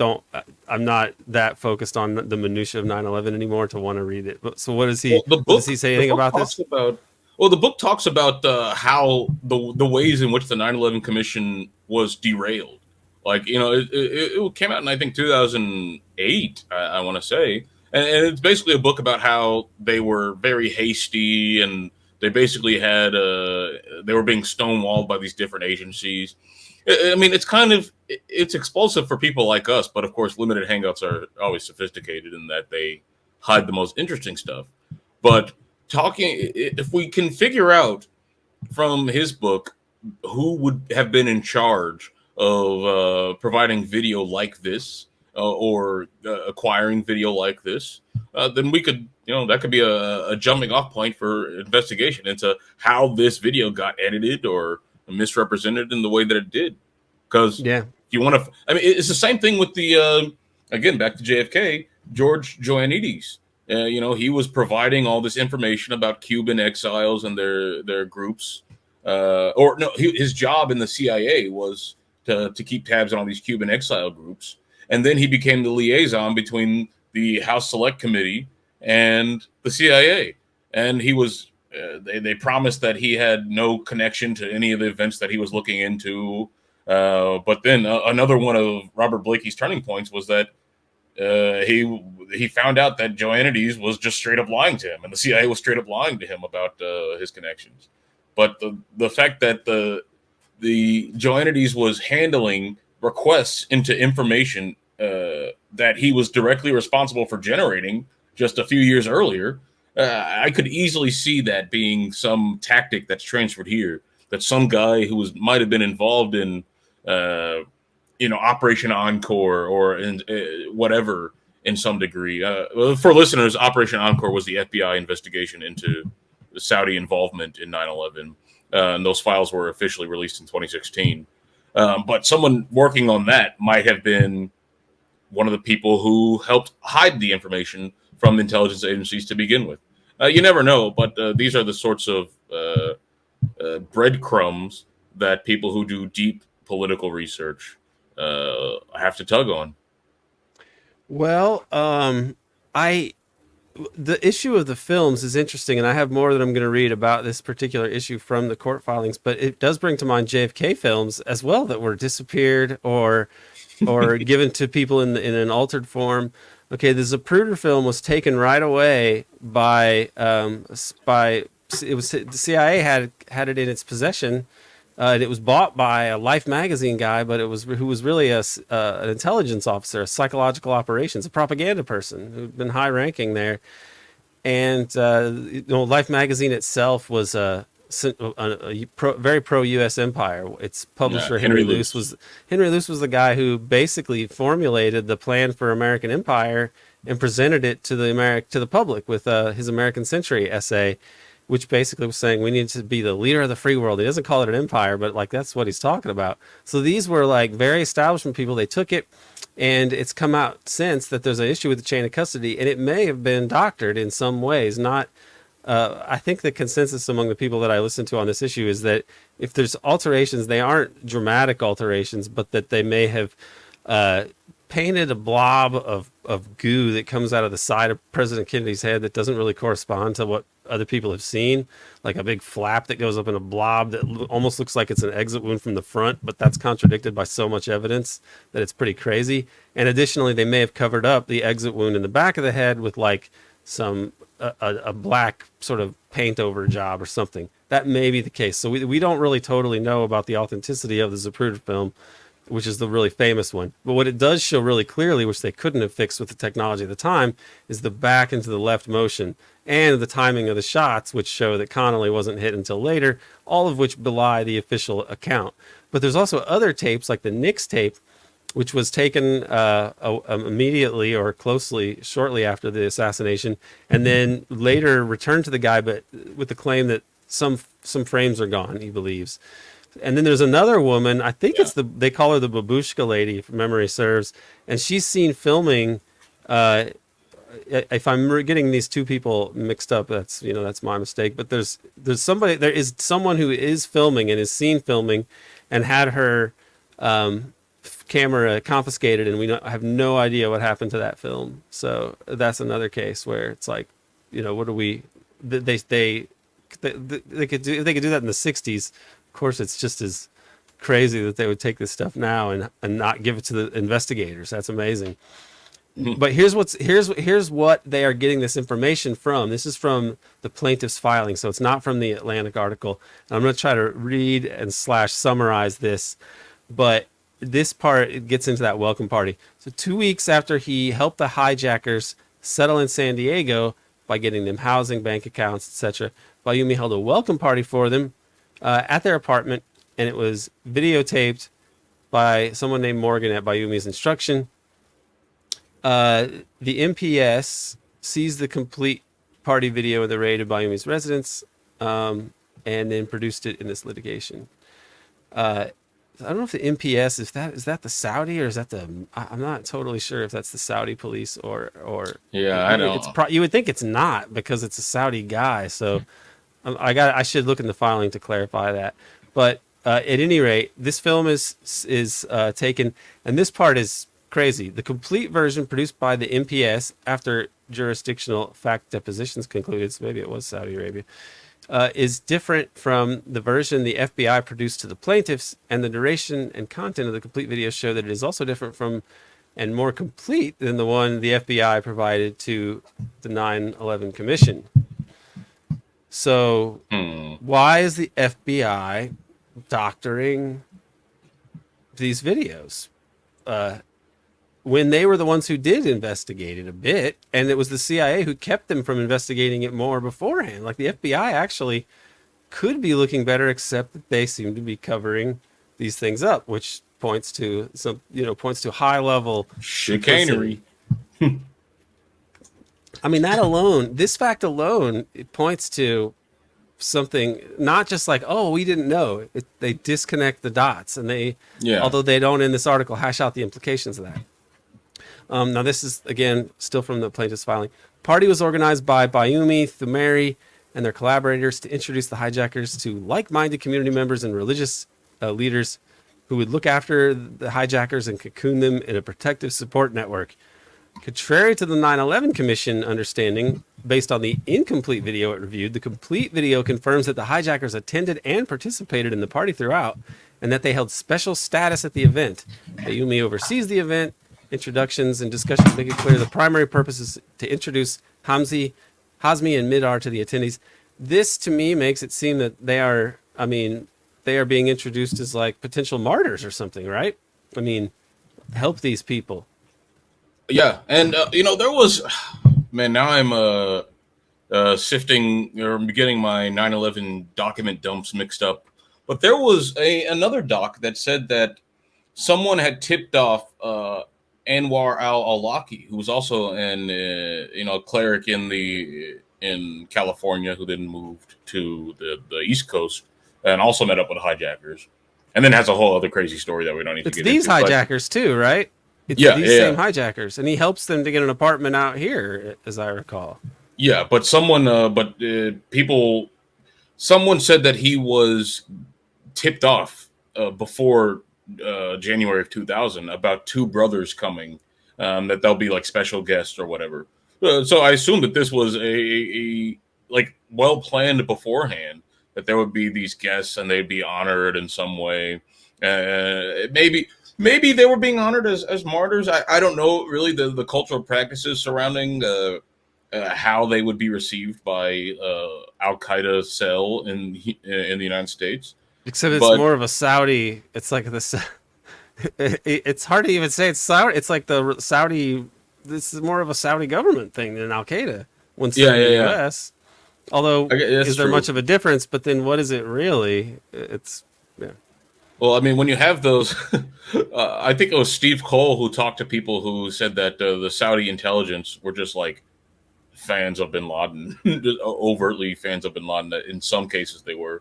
not that focused on the minutia of 9/11 anymore to want to read it. So what does he, does he say anything about this? The book talks about how the ways in which the 9/11 Commission was derailed. It came out in, I think, 2008, I want to say. And it's basically a book about how they were very hasty and they basically had, they were being stonewalled by these different agencies. I mean, it's explosive for people like us, but of course, limited hangouts are always sophisticated in that they hide the most interesting stuff. But if we can figure out from his book who would have been in charge of providing video like this or acquiring video like this, then we could, that could be a jumping off point for investigation into how this video got edited or misrepresented in the way that it did. Because if you want to, I mean, it's the same thing with the, again, back to JFK, George Ioannidis. He was providing all this information about Cuban exiles and their groups. His job in the CIA was to keep tabs on all these Cuban exile groups. And then he became the liaison between the House Select Committee and the CIA. And he was, they promised that he had no connection to any of the events that he was looking into. But then another one of Robert Blakey's turning points was that he found out that Ioannidis was just straight up lying to him, and the CIA was straight up lying to him about his connections. But the fact that the Joannides was handling requests into information that he was directly responsible for generating just a few years earlier. I could easily see that being some tactic that's transferred here. That some guy who might have been involved in, Operation Encore or in whatever in some degree. For listeners, Operation Encore was the FBI investigation into the Saudi involvement in 9/11. And those files were officially released in 2016. But someone working on that might have been one of the people who helped hide the information from intelligence agencies to begin with. You never know, but these are the sorts of breadcrumbs that people who do deep political research have to tug on. Well, the issue of the films is interesting, and I have more that I'm going to read about this particular issue from the court filings, but it does bring to mind JFK films as well that were disappeared or given to people in an altered form. Okay, the Zapruder film was taken right away by it was the CIA had it in its possession. And it was bought by a Life magazine guy, but who was really an intelligence officer, a psychological operations, a propaganda person who'd been high ranking there. And Life magazine itself was a very pro U.S. empire. Its publisher Henry Luce was the guy who basically formulated the plan for American empire and presented it to the public with his American Century essay, which basically was saying we need to be the leader of the free world. He doesn't call it an empire, but like that's what he's talking about. So these were like very establishment people. They took it, and it's come out since that there's an issue with the chain of custody, and it may have been doctored in some ways. Not, I think the consensus among the people that I listen to on this issue is that if there's alterations, they aren't dramatic alterations, but that they may have painted a blob of goo that comes out of the side of President Kennedy's head that doesn't really correspond to what other people have seen, like a big flap that goes up in a blob that almost looks like it's an exit wound from the front, but that's contradicted by so much evidence that it's pretty crazy. And additionally, they may have covered up the exit wound in the back of the head with like some a black sort of paint over job or something. That may be the case. So we don't really totally know about the authenticity of the Zapruder film, which is the really famous one. But what it does show really clearly, which they couldn't have fixed with the technology at the time, is the back into the left motion and the timing of the shots, which show that Connolly wasn't hit until later, all of which belie the official account. But there's also other tapes, like the Nix tape, which was taken immediately or shortly after the assassination, and then later returned to the guy, but with the claim that some frames are gone, he believes. And then there's another woman, I think they call her the babushka lady, if memory serves, and she's seen filming. If I'm getting these two people mixed up, that's my mistake. But there is someone who is filming and is seen filming, and had her camera confiscated, and I have no idea what happened to that film. So that's another case where it's like, what do we? They could do if they could do that in the '60s. Of course, it's just as crazy that they would take this stuff now and not give it to the investigators. That's amazing. But here's what they are getting this information from. This is from the plaintiff's filing, so it's not from the Atlantic article. And I'm going to try to read and /summarize this, but this part, it gets into that welcome party. So 2 weeks after he helped the hijackers settle in San Diego by getting them housing, bank accounts, etc., Bayoumi held a welcome party for them at their apartment, and it was videotaped by someone named Morgan at Bayoumi's instruction. The MPS seized the complete party video of the raid of Bayoumi's residence, and then produced it in this litigation. I don't know if the MPS is that the Saudi, or is that I'm not totally sure if that's the Saudi police or yeah, I know. You would think it's not, because it's a Saudi guy. So I should look in the filing to clarify that. But at any rate, this film is taken, and this part is crazy. The complete version produced by the MPS after jurisdictional fact depositions concluded, so maybe it was Saudi Arabia, is different from the version the FBI produced to the plaintiffs, and the duration and content of the complete video show that it is also different from and more complete than the one the FBI provided to the 9/11 Commission. So why is the FBI doctoring these videos when they were the ones who did investigate it a bit, and it was the CIA who kept them from investigating it more beforehand. Like the FBI actually could be looking better, except that they seem to be covering these things up, which points to high level chicanery. I mean, this fact alone, it points to something, not just like, oh, we didn't know. They disconnect the dots, and although they don't in this article hash out the implications of that. Now, this is, again, still from the plaintiff's filing. Party was organized by Bayoumi, Thumeri, and their collaborators to introduce the hijackers to like-minded community members and religious leaders who would look after the hijackers and cocoon them in a protective support network. Contrary to the 9/11 Commission understanding, based on the incomplete video it reviewed, the complete video confirms that the hijackers attended and participated in the party throughout, and that they held special status at the event. Bayoumi oversees the event. Introductions and discussions make it clear the primary purpose is to introduce Hazmi and Midar to the attendees. This, to me, makes it seem that they are being introduced as like potential martyrs or something, right? I mean, help these people. Yeah, and there was, man. Now I'm sifting or getting my 9/11 document dumps mixed up. But there was another doc that said that someone had tipped off Anwar al-Awlaki, who was also a cleric in California, who then moved to the East Coast and also met up with hijackers, and then has a whole other crazy story that we don't need to get into. It's these hijackers too, right? It's these same hijackers, and he helps them to get an apartment out here, as I recall. Yeah, but someone said that he was tipped off before January of 2000 about two brothers coming, that they'll be like special guests or whatever. So I assume that this was a well planned beforehand, that there would be these guests and they'd be honored in some way. Maybe they were being honored as martyrs. I don't know really the cultural practices surrounding how they would be received by Al Qaeda cell in the United States. Except it's more of a Saudi. It's like this. It's hard to even say it's Saudi. It's like the Saudi. This is more of a Saudi government thing than Al Qaeda. When in the U.S. Although, is there much of a difference? But then, what is it really? It's yeah. Well, I mean, when you have those, I think it was Steve Cole who talked to people who said that the Saudi intelligence were just like fans of Bin Laden, just overtly fans of Bin Laden. In some cases, they were.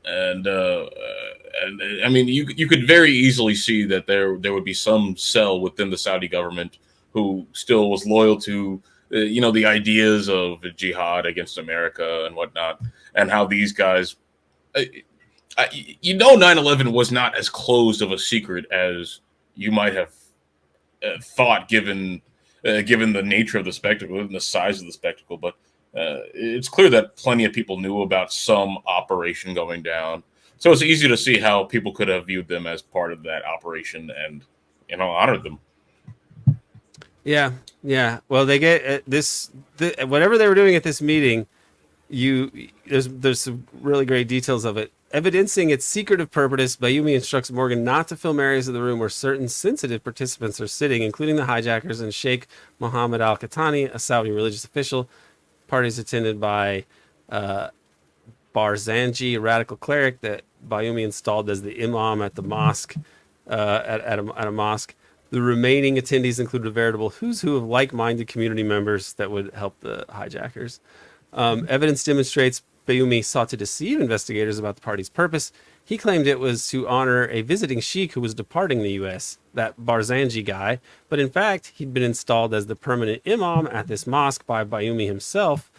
And I mean, you could very easily see that there would be some cell within the Saudi government who still was loyal to the ideas of jihad against America and whatnot, and how these guys, 9/11 was not as closed of a secret as you might have thought, given the nature of the spectacle and the size of the spectacle, but. It's clear that plenty of people knew about some operation going down. So it's easy to see how people could have viewed them as part of that operation and, honored them. Yeah. Well, they get whatever they were doing at this meeting, there's some really great details of it. Evidencing its secretive purpose, Bayoumi instructs Morgan not to film areas of the room where certain sensitive participants are sitting, including the hijackers and Sheikh Mohammed Al-Qahtani, a Saudi religious official. Parties attended by Barzanji, a radical cleric that Bayoumi installed as the imam at the mosque, at a mosque. The remaining attendees included a veritable who's who of like-minded community members that would help the hijackers. Evidence demonstrates Bayoumi sought to deceive investigators about the party's purpose. He claimed it was to honor a visiting sheikh who was departing the U.S., that Barzanji guy, but in fact, he'd been installed as the permanent imam at this mosque by Bayoumi himself,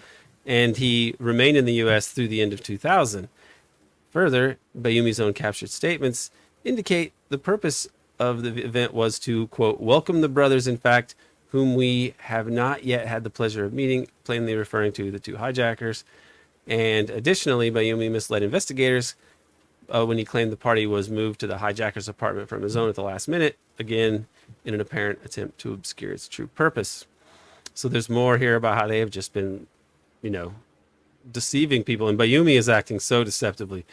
and he remained in the U.S. through the end of 2000. Further, Bayoumi's own captured statements indicate the purpose of the event was to, quote, welcome the brothers, in fact, whom we have not yet had the pleasure of meeting, plainly referring to the two hijackers. And additionally, Bayoumi misled investigators when he claimed the party was moved to the hijacker's apartment from his own at the last minute, again, in an apparent attempt to obscure its true purpose. So there's more here about how they have just been, deceiving people. And Bayoumi is acting so deceptively.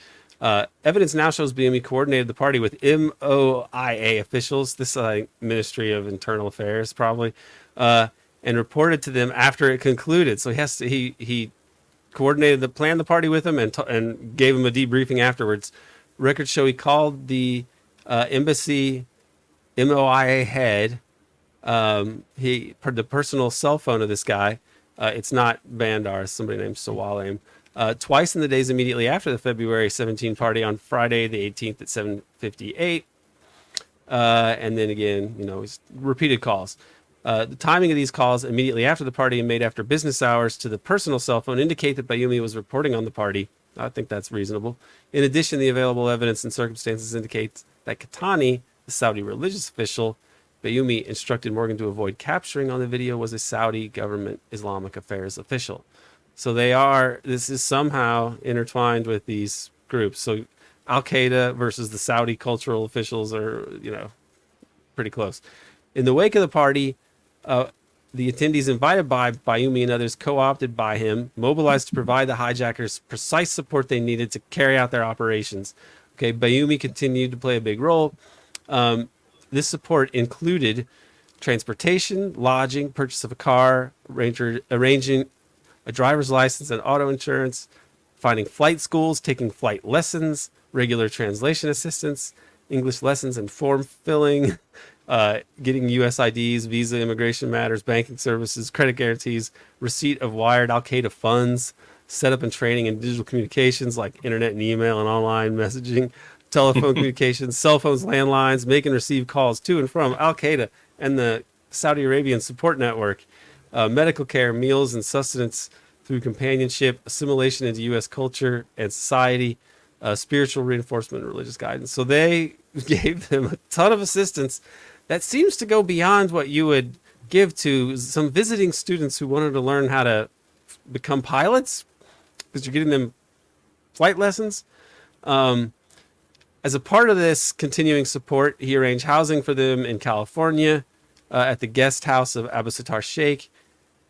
Evidence now shows BME coordinated the party with MOIA officials, this Ministry of Internal Affairs probably, and reported to them after it concluded. So he coordinated planned the party with them and gave him a debriefing afterwards. Records show he called the embassy MOIA head, the personal cell phone of this guy. It's not Bandar, it's somebody named Sawalem. Twice in the days immediately after the February 17 party on Friday the 18th at 7:58, and then again, repeated calls. The timing of these calls immediately after the party and made after business hours to the personal cell phone indicate that Bayoumi was reporting on the party. I think that's reasonable. In addition, the available evidence and circumstances indicates that Katani, the Saudi religious official Bayoumi instructed Morgan to avoid capturing on the video, was a Saudi government Islamic affairs official. So this is somehow intertwined with these groups. So Al-Qaeda versus the Saudi cultural officials are, pretty close. In the wake of the party, the attendees invited by Bayoumi and others co-opted by him, mobilized to provide the hijackers precise support they needed to carry out their operations. Okay, Bayoumi continued to play a big role. This support included transportation, lodging, purchase of a car, arranging a driver's license and auto insurance, finding flight schools, taking flight lessons, regular translation assistance, English lessons and form filling, getting U.S. IDs, visa, immigration matters, banking services, credit guarantees, receipt of wired Al-Qaeda funds, setup and training in digital communications like internet and email and online messaging, telephone communications, cell phones, landlines, make and receive calls to and from Al-Qaeda and the Saudi Arabian support network, medical care, meals and sustenance through companionship, assimilation into U.S. culture and society, spiritual reinforcement, and religious guidance. So they gave them a ton of assistance that seems to go beyond what you would give to some visiting students who wanted to learn how to become pilots, because you're getting them flight lessons. As a part of this continuing support, he arranged housing for them in California at the guest house of Abu Sattar Sheikh.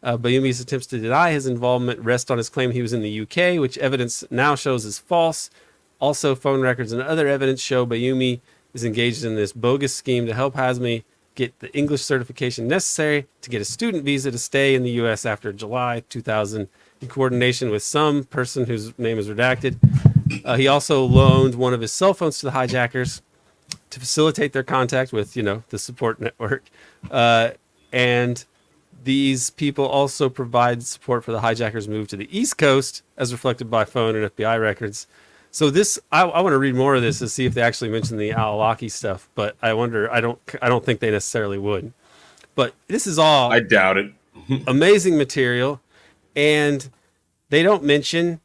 Bayoumi's attempts to deny his involvement rest on his claim he was in the UK, which evidence now shows is false. Also, phone records and other evidence show Bayoumi is engaged in this bogus scheme to help Hazmi get the English certification necessary to get a student visa to stay in the U.S. after July 2000, in coordination with some person whose name is redacted. He also loaned one of his cell phones to the hijackers to facilitate their contact with, the support network. And these people also provide support for the hijackers' move to the East Coast, as reflected by phone and FBI records. So this, I want to read more of this to see if they actually mention the Al-Awlaki stuff, but I wonder. I don't think they necessarily would. But this is all, I doubt it. amazing material, and they don't mention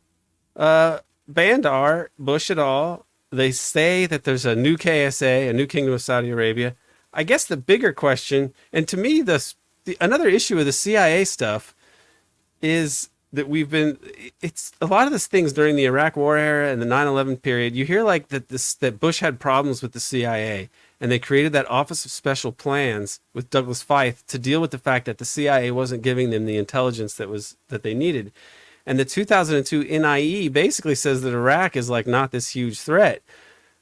Bandar, Bush at all. They say that there's a new KSA, a new Kingdom of Saudi Arabia. I guess the bigger question, and to me, another issue with the CIA stuff is that it's a lot of these things during the Iraq War era and the 9/11 period. You hear like that Bush had problems with the CIA, and they created that Office of Special Plans with Douglas Feith to deal with the fact that the CIA wasn't giving them the intelligence that they needed. And the 2002 NIE basically says that Iraq is like not this huge threat.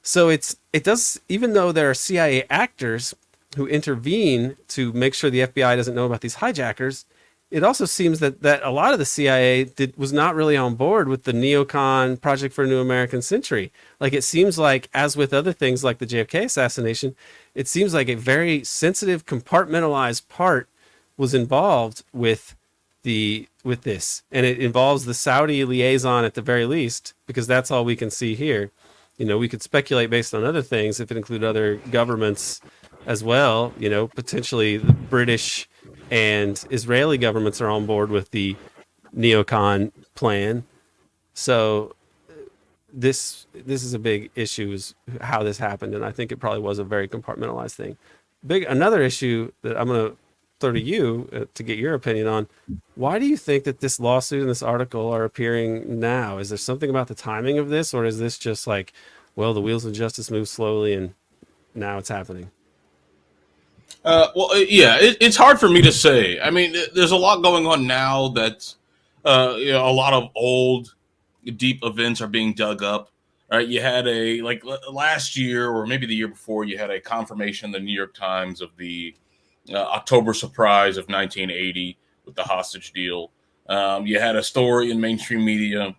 So it does, even though there are CIA actors who intervene to make sure the FBI doesn't know about these hijackers, it also seems that a lot of the CIA was not really on board with the neocon Project for a New American Century. Like, it seems like, as with other things like the JFK assassination, it seems like a very sensitive, compartmentalized part was involved with this. And it involves the Saudi liaison at the very least, because that's all we can see here. We could speculate based on other things if it included other governments as well. Potentially the British and Israeli governments are on board with the neocon plan. So this is a big issue, is how this happened, and I think it probably was a very compartmentalized thing. Another issue that I'm going to throw to you to get your opinion on: why do you think that this lawsuit and this article are appearing now? Is there something about the timing of this, or is this just like, well, the wheels of justice move slowly and now it's happening? It's hard for me to say. I mean, there's a lot going on now that a lot of old, deep events are being dug up. right? You had last year or maybe the year before, you had a confirmation in the New York Times of the October surprise of 1980 with the hostage deal. You had a story in mainstream media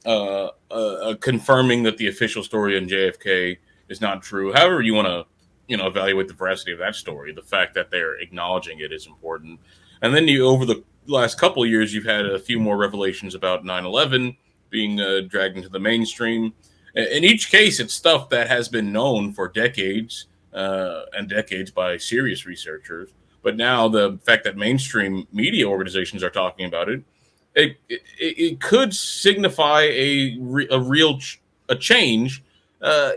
confirming that the official story on JFK is not true. However, you want to, evaluate the veracity of that story. The fact that they're acknowledging it is important. And then over the last couple of years, you've had a few more revelations about 9/11 being dragged into the mainstream. In each case, it's stuff that has been known for decades and decades by serious researchers. But now the fact that mainstream media organizations are talking about it, it could signify a change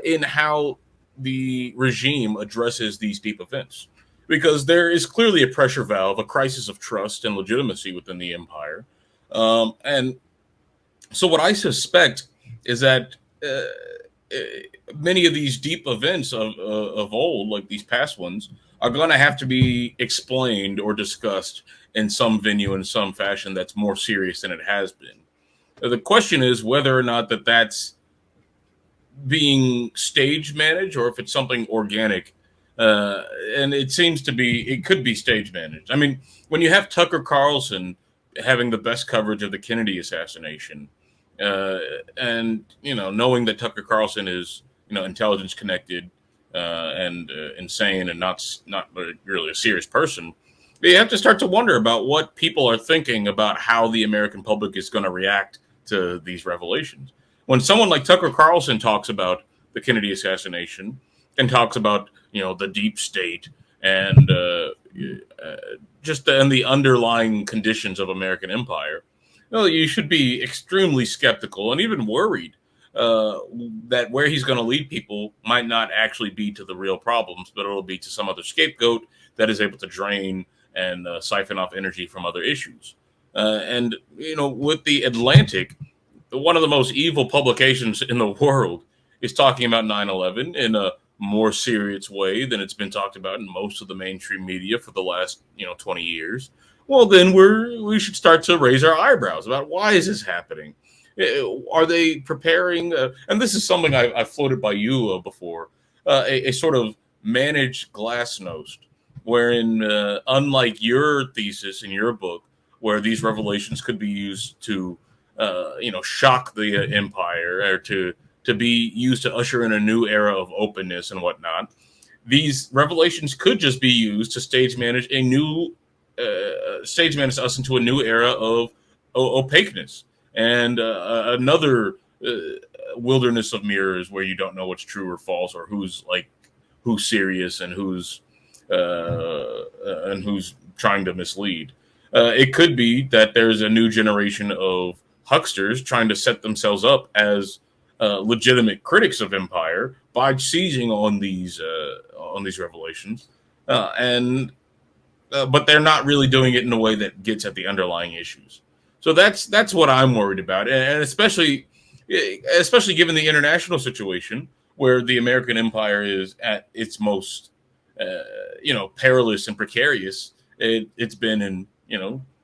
in how the regime addresses these deep events, because there is clearly a pressure valve, a crisis of trust and legitimacy within the empire. And so what I suspect is that many of these deep events of old, like these past ones, are going to have to be explained or discussed in some venue in some fashion that's more serious than it has been. The question is whether or not that's being stage managed or if it's something organic. And it could be stage managed. I mean, when you have Tucker Carlson having the best coverage of the Kennedy assassination, and knowing that Tucker Carlson is intelligence connected and insane and not really a serious person, you have to start to wonder about what people are thinking about how the American public is going to react to these revelations. When someone like Tucker Carlson talks about the Kennedy assassination and talks about the deep state and the underlying conditions of American empire, you should be extremely skeptical and even worried that where he's going to lead people might not actually be to the real problems, but it'll be to some other scapegoat that is able to drain and siphon off energy from other issues. And with the Atlantic, one of the most evil publications in the world is talking about 9/11 in a more serious way than it's been talked about in most of the mainstream media for the last 20 years. Well, then we should start to raise our eyebrows about why is this happening? Are they preparing? And this is something I floated by you before, a sort of managed glasnost, wherein unlike your thesis in your book, where these revelations could be used to shock the empire or to be used to usher in a new era of openness and whatnot, these revelations could just be used to stage manage us into a new era of opaqueness and another wilderness of mirrors where you don't know what's true or false or who's serious and who's trying to mislead. It could be that there's a new generation of hucksters trying to set themselves up as legitimate critics of empire by seizing on these revelations, but they're not really doing it in a way that gets at the underlying issues. So that's what I'm worried about, and especially given the international situation where the American empire is at its most perilous and precarious it's been in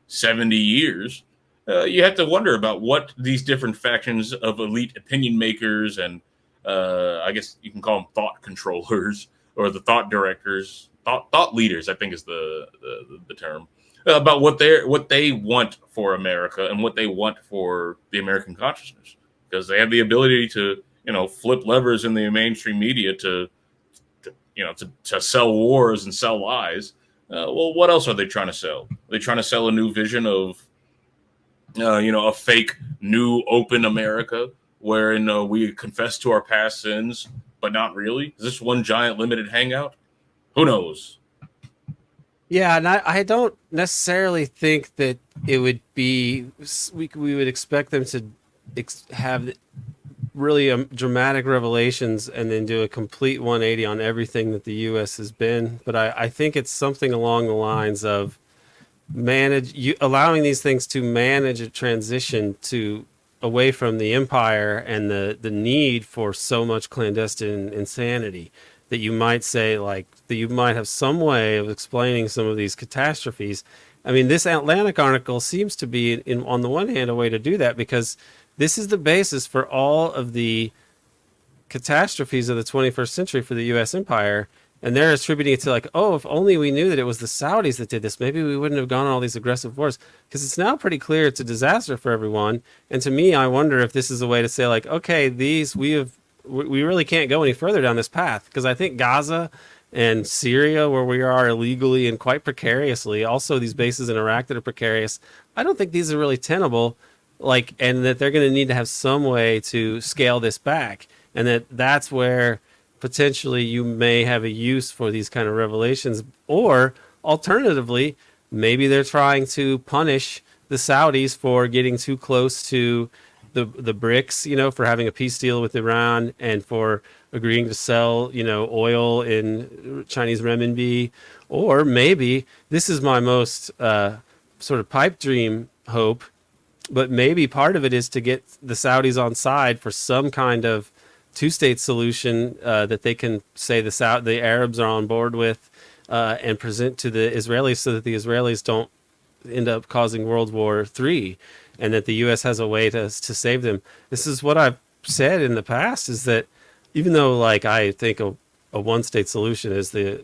70 years. You have to wonder about what these different factions of elite opinion makers and I guess you can call them thought controllers or the thought directors, thought leaders, I think is the term, about what they want for America and what they want for the American consciousness, because they have the ability to flip levers in the mainstream media to sell wars and sell lies. Well, what else are they trying to sell? Are they trying to sell a new vision of a fake new open America wherein we confess to our past sins, but not really? Is this one giant limited hangout? Who knows? Yeah, and I don't necessarily think that it would be we would expect them to have really dramatic revelations and then do a complete 180 on everything that the U.S. has been. But I think it's something along the lines of allowing these things to manage a transition away from the empire and the need for so much clandestine insanity, that you might say that you might have some way of explaining some of these catastrophes. I mean, this Atlantic article seems to be on the one hand a way to do that, because this is the basis for all of the catastrophes of the 21st century for the U.S. empire. And they're attributing it to like, oh, if only we knew that it was the Saudis that did this, maybe we wouldn't have gone on all these aggressive wars. Because it's now pretty clear it's a disaster for everyone. And to me, I wonder if this is a way to say like, okay, we really can't go any further down this path. Because I think Gaza and Syria, where we are illegally and quite precariously, also these bases in Iraq that are precarious, I don't think these are really tenable. Like, and that they're going to need to have some way to scale this back, and that's where potentially you may have a use for these kind of revelations. Or alternatively, maybe they're trying to punish the Saudis for getting too close to the BRICS, you know, for having a peace deal with Iran and for agreeing to sell, you know, oil in Chinese renminbi. Or maybe this is my most sort of pipe dream hope, but maybe part of it is to get the Saudis on side for some kind of two-state solution that they can say the Arabs are on board with and present to the Israelis, so that the Israelis don't end up causing World War III, and that the U.S. has a way to save them. This is what I've said in the past, is that even though like I think a one-state solution is the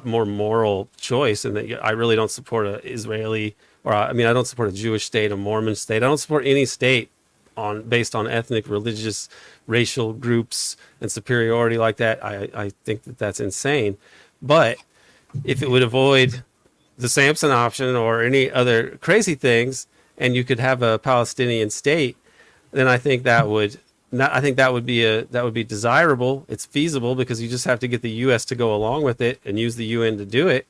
more moral choice, and that I really don't support an Israeli, or I mean I don't support a Jewish state, a Mormon state. I don't support any state based on ethnic, religious, racial groups and superiority like that. I think that that's insane. But if it would avoid the Samson option or any other crazy things, and you could have a Palestinian state, then I think that would be desirable. It's feasible because you just have to get the U.S. to go along with it and use the UN to do it.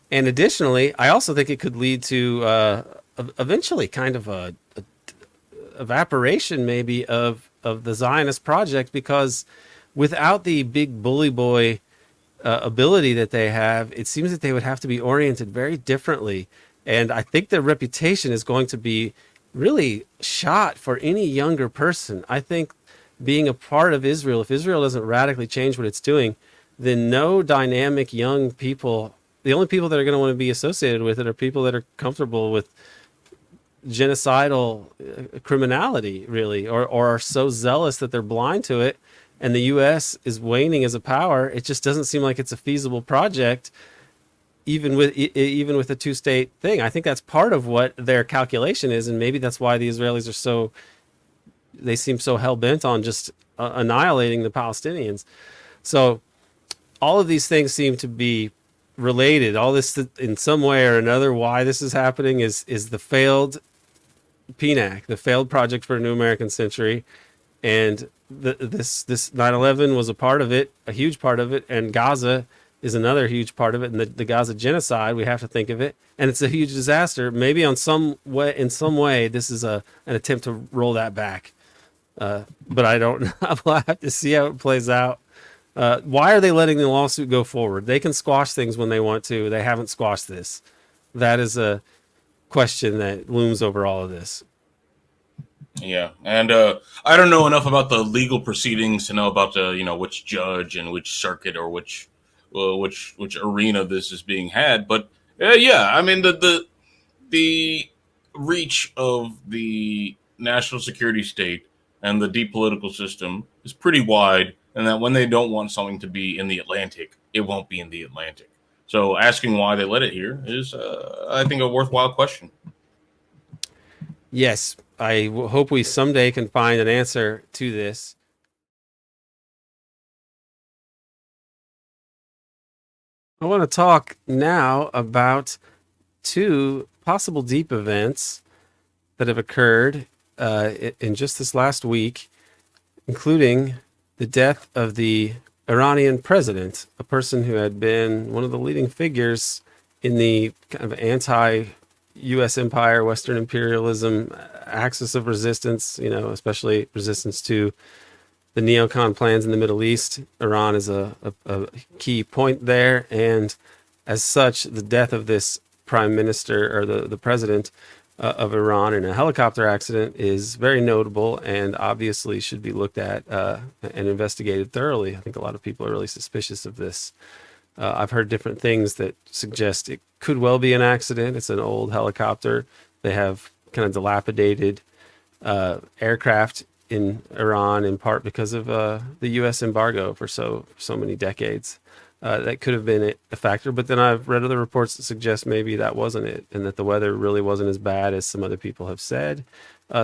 And additionally, I also think it could lead to eventually kind of a evaporation maybe of the Zionist project, because without the big bully boy ability that they have, it seems that they would have to be oriented very differently. And I think their reputation is going to be really shot for any younger person. I think being a part of Israel, if Israel doesn't radically change what it's doing, then no dynamic young people, the only people that are going to want to be associated with it are people that are comfortable with genocidal criminality, really, or are so zealous that they're blind to it. And the U.S. is waning as a power. It just doesn't seem like it's a feasible project, even with a two-state thing. I think that's part of what their calculation is, and maybe that's why the Israelis they seem so hell-bent on just annihilating the Palestinians. So all of these things seem to be related. All this, in some way or another, why this is happening is the failed PNAC, the failed Project for a New American Century, and this 9/11 was a part of it, a huge part of it, and Gaza is another huge part of it, and the Gaza genocide, we have to think of it, and it's a huge disaster. Maybe in some way, this is an attempt to roll that back, but I don't know. We'll have to see how it plays out. Why are they letting the lawsuit go forward? They can squash things when they want to. They haven't squashed this. That is a question that looms over all of this. Yeah, and I don't know enough about the legal proceedings to know about which judge and which circuit or which arena this is being had. But yeah, I mean the reach of the national security state and the deep political system is pretty wide, and that when they don't want something to be in the Atlantic, it won't be in the Atlantic. So asking why they let it here is, I think, a worthwhile question. Yes, I hope we someday can find an answer to this. I want to talk now about two possible deep events that have occurred in just this last week, including the death of the Iranian president, a person who had been one of the leading figures in the kind of anti-U.S. empire, Western imperialism axis of resistance, especially resistance to the neocon plans in the Middle East. Iran is a key point there, and as such, the death of this prime minister, or the president of Iran, in a helicopter accident is very notable and obviously should be looked at and investigated thoroughly. I think a lot of people are really suspicious of this. I've heard different things that suggest it could well be an accident. It's an old helicopter. They have kind of dilapidated aircraft in Iran, in part because of the U.S. embargo for so many decades. That could have been a factor, but then I've read other reports that suggest maybe that wasn't it, and that the weather really wasn't as bad as some other people have said.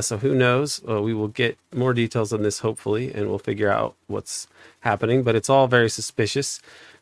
So who knows? We will get more details on this, hopefully, and we'll figure out what's happening, but it's all very suspicious.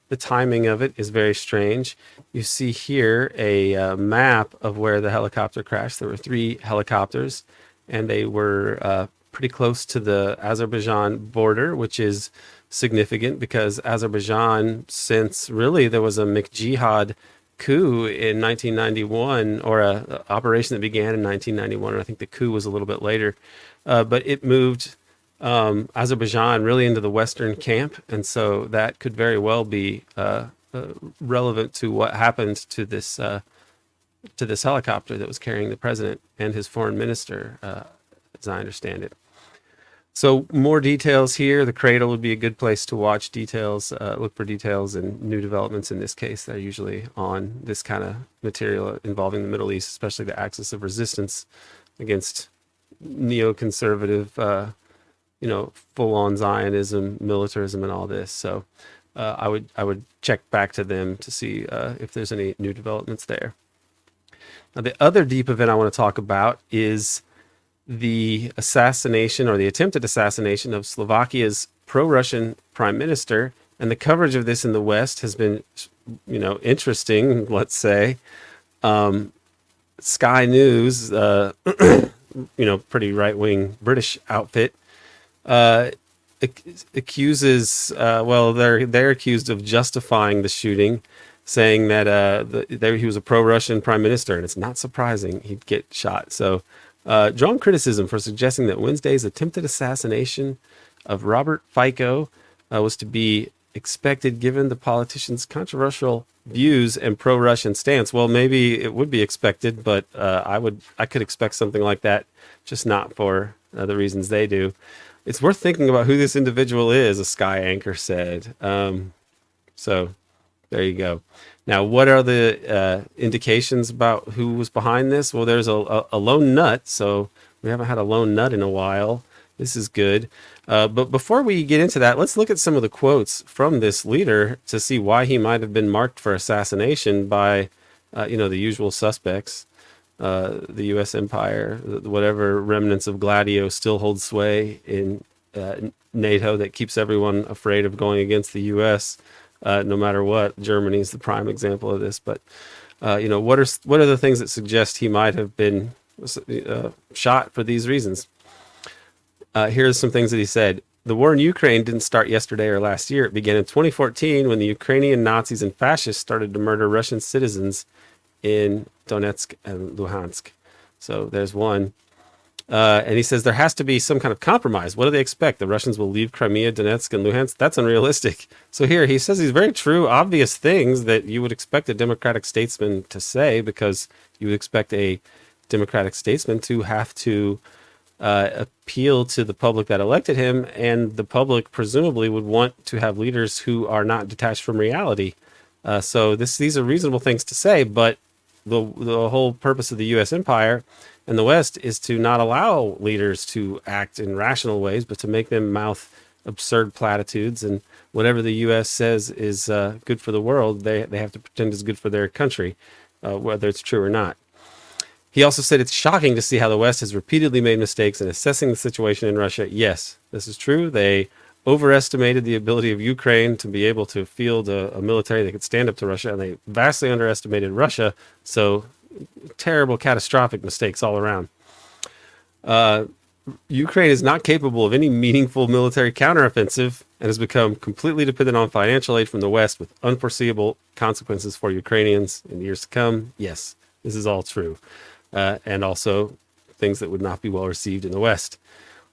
The timing of it is very strange. You see here a map of where the helicopter crashed. There were 3 helicopters, and they were pretty close to the Azerbaijan border, which is significant because Azerbaijan, since really there was a McJihad coup in 1991, or a operation that began in 1991, and I think the coup was a little bit later, but it moved Azerbaijan really into the Western camp, and so that could very well be relevant to what happened to this helicopter that was carrying the president and his foreign minister, as I understand it. So more details here. The Cradle would be a good place to watch details, look for details and new developments in this case. They're usually on this kind of material involving the Middle East, especially the axis of resistance against neoconservative, full-on Zionism, militarism, and all this. So I would check back to them to see if there's any new developments there. Now, the other deep event I want to talk about is the assassination, or the attempted assassination, of Slovakia's pro-Russian prime minister. And the coverage of this in the West has been, interesting, let's say. Sky News, pretty right-wing British outfit, accuses, they're accused of justifying the shooting, saying that he was a pro-Russian prime minister, and it's not surprising he'd get shot. So drawn criticism for suggesting that Wednesday's attempted assassination of Robert Fico was to be expected given the politician's controversial views and pro-Russian stance. Well, maybe it would be expected, but I could expect something like that, just not for the reasons they do. It's worth thinking about who this individual is, a Sky anchor said. So there you go. Now, what are the indications about who was behind this? Well, there's a lone nut, so we haven't had a lone nut in a while. This is good. But before we get into that, let's look at some of the quotes from this leader to see why he might have been marked for assassination by, the usual suspects, the U.S. empire, whatever remnants of Gladio still hold sway in NATO that keeps everyone afraid of going against the U.S., no matter what. Germany is the prime example of this. But, what are the things that suggest he might have been shot for these reasons? Here's some things that he said. The war in Ukraine didn't start yesterday or last year. It began in 2014 when the Ukrainian Nazis and fascists started to murder Russian citizens in Donetsk and Luhansk. So there's one. And he says there has to be some kind of compromise. What do they expect? The Russians will leave Crimea, Donetsk, and Luhansk? That's unrealistic. So here he says these very true, obvious things that you would expect a democratic statesman to say, because you would expect a democratic statesman to have to appeal to the public that elected him, and the public presumably would want to have leaders who are not detached from reality. So these are reasonable things to say, but the whole purpose of the U.S. empire and the West is to not allow leaders to act in rational ways, but to make them mouth absurd platitudes, and whatever the U.S. says is good for the world, they have to pretend is good for their country, whether it's true or not. He also said it's shocking to see how the West has repeatedly made mistakes in assessing the situation in Russia. Yes, this is true. They overestimated the ability of Ukraine to be able to field a military that could stand up to Russia, and they vastly underestimated Russia. So terrible, catastrophic mistakes all around. Ukraine is not capable of any meaningful military counteroffensive and has become completely dependent on financial aid from the West, with unforeseeable consequences for Ukrainians in years to come. Yes, this is all true. And also things that would not be well received in the West.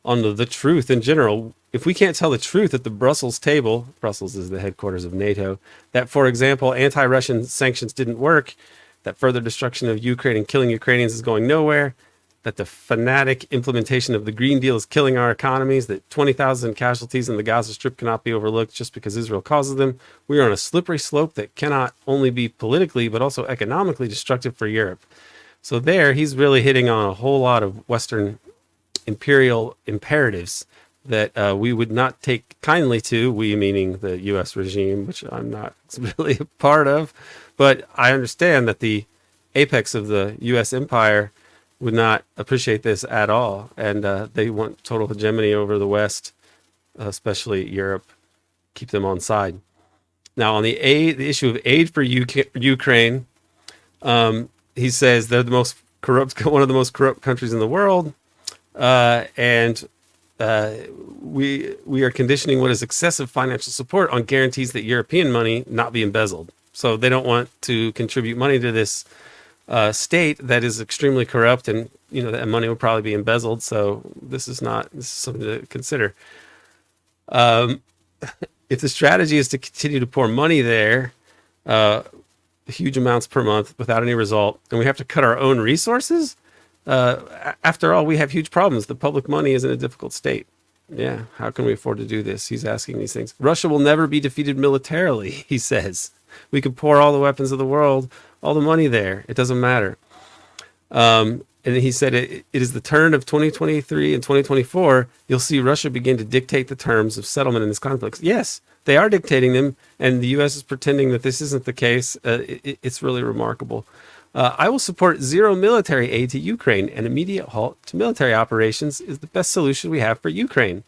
On the truth in general, if we can't tell the truth at the Brussels table, Brussels is the headquarters of NATO, that, for example, anti-Russian sanctions didn't work, that further destruction of Ukraine and killing Ukrainians is going nowhere, that the fanatic implementation of the Green Deal is killing our economies, that 20,000 casualties in the Gaza Strip cannot be overlooked just because Israel causes them, we are on a slippery slope that cannot only be politically but also economically destructive for Europe. So there, he's really hitting on a whole lot of Western imperial imperatives that we would not take kindly to, we meaning the U.S. regime, which I'm not really a part of. But I understand that the apex of the U.S. empire would not appreciate this at all. And they want total hegemony over the West, especially Europe, keep them on side. Now, on the issue of aid for Ukraine, he says they're one of the most corrupt countries in the world. And we are conditioning what is excessive financial support on guarantees that European money not be embezzled. So they don't want to contribute money to this state that is extremely corrupt, and that money will probably be embezzled. So this is something to consider. If the strategy is to continue to pour money there, huge amounts per month without any result, and we have to cut our own resources. After all, we have huge problems. The public money is in a difficult state. Yeah, how can we afford to do this? He's asking these things. Russia will never be defeated militarily, he says. We could pour all the weapons of the world, all the money there. It doesn't matter. And he said it is the turn of 2023 and 2024. You'll see Russia begin to dictate the terms of settlement in this conflict. Yes, they are dictating them, and the U.S. is pretending that this isn't the case. It's really remarkable. I will support zero military aid to Ukraine. An immediate halt to military operations is the best solution we have for Ukraine.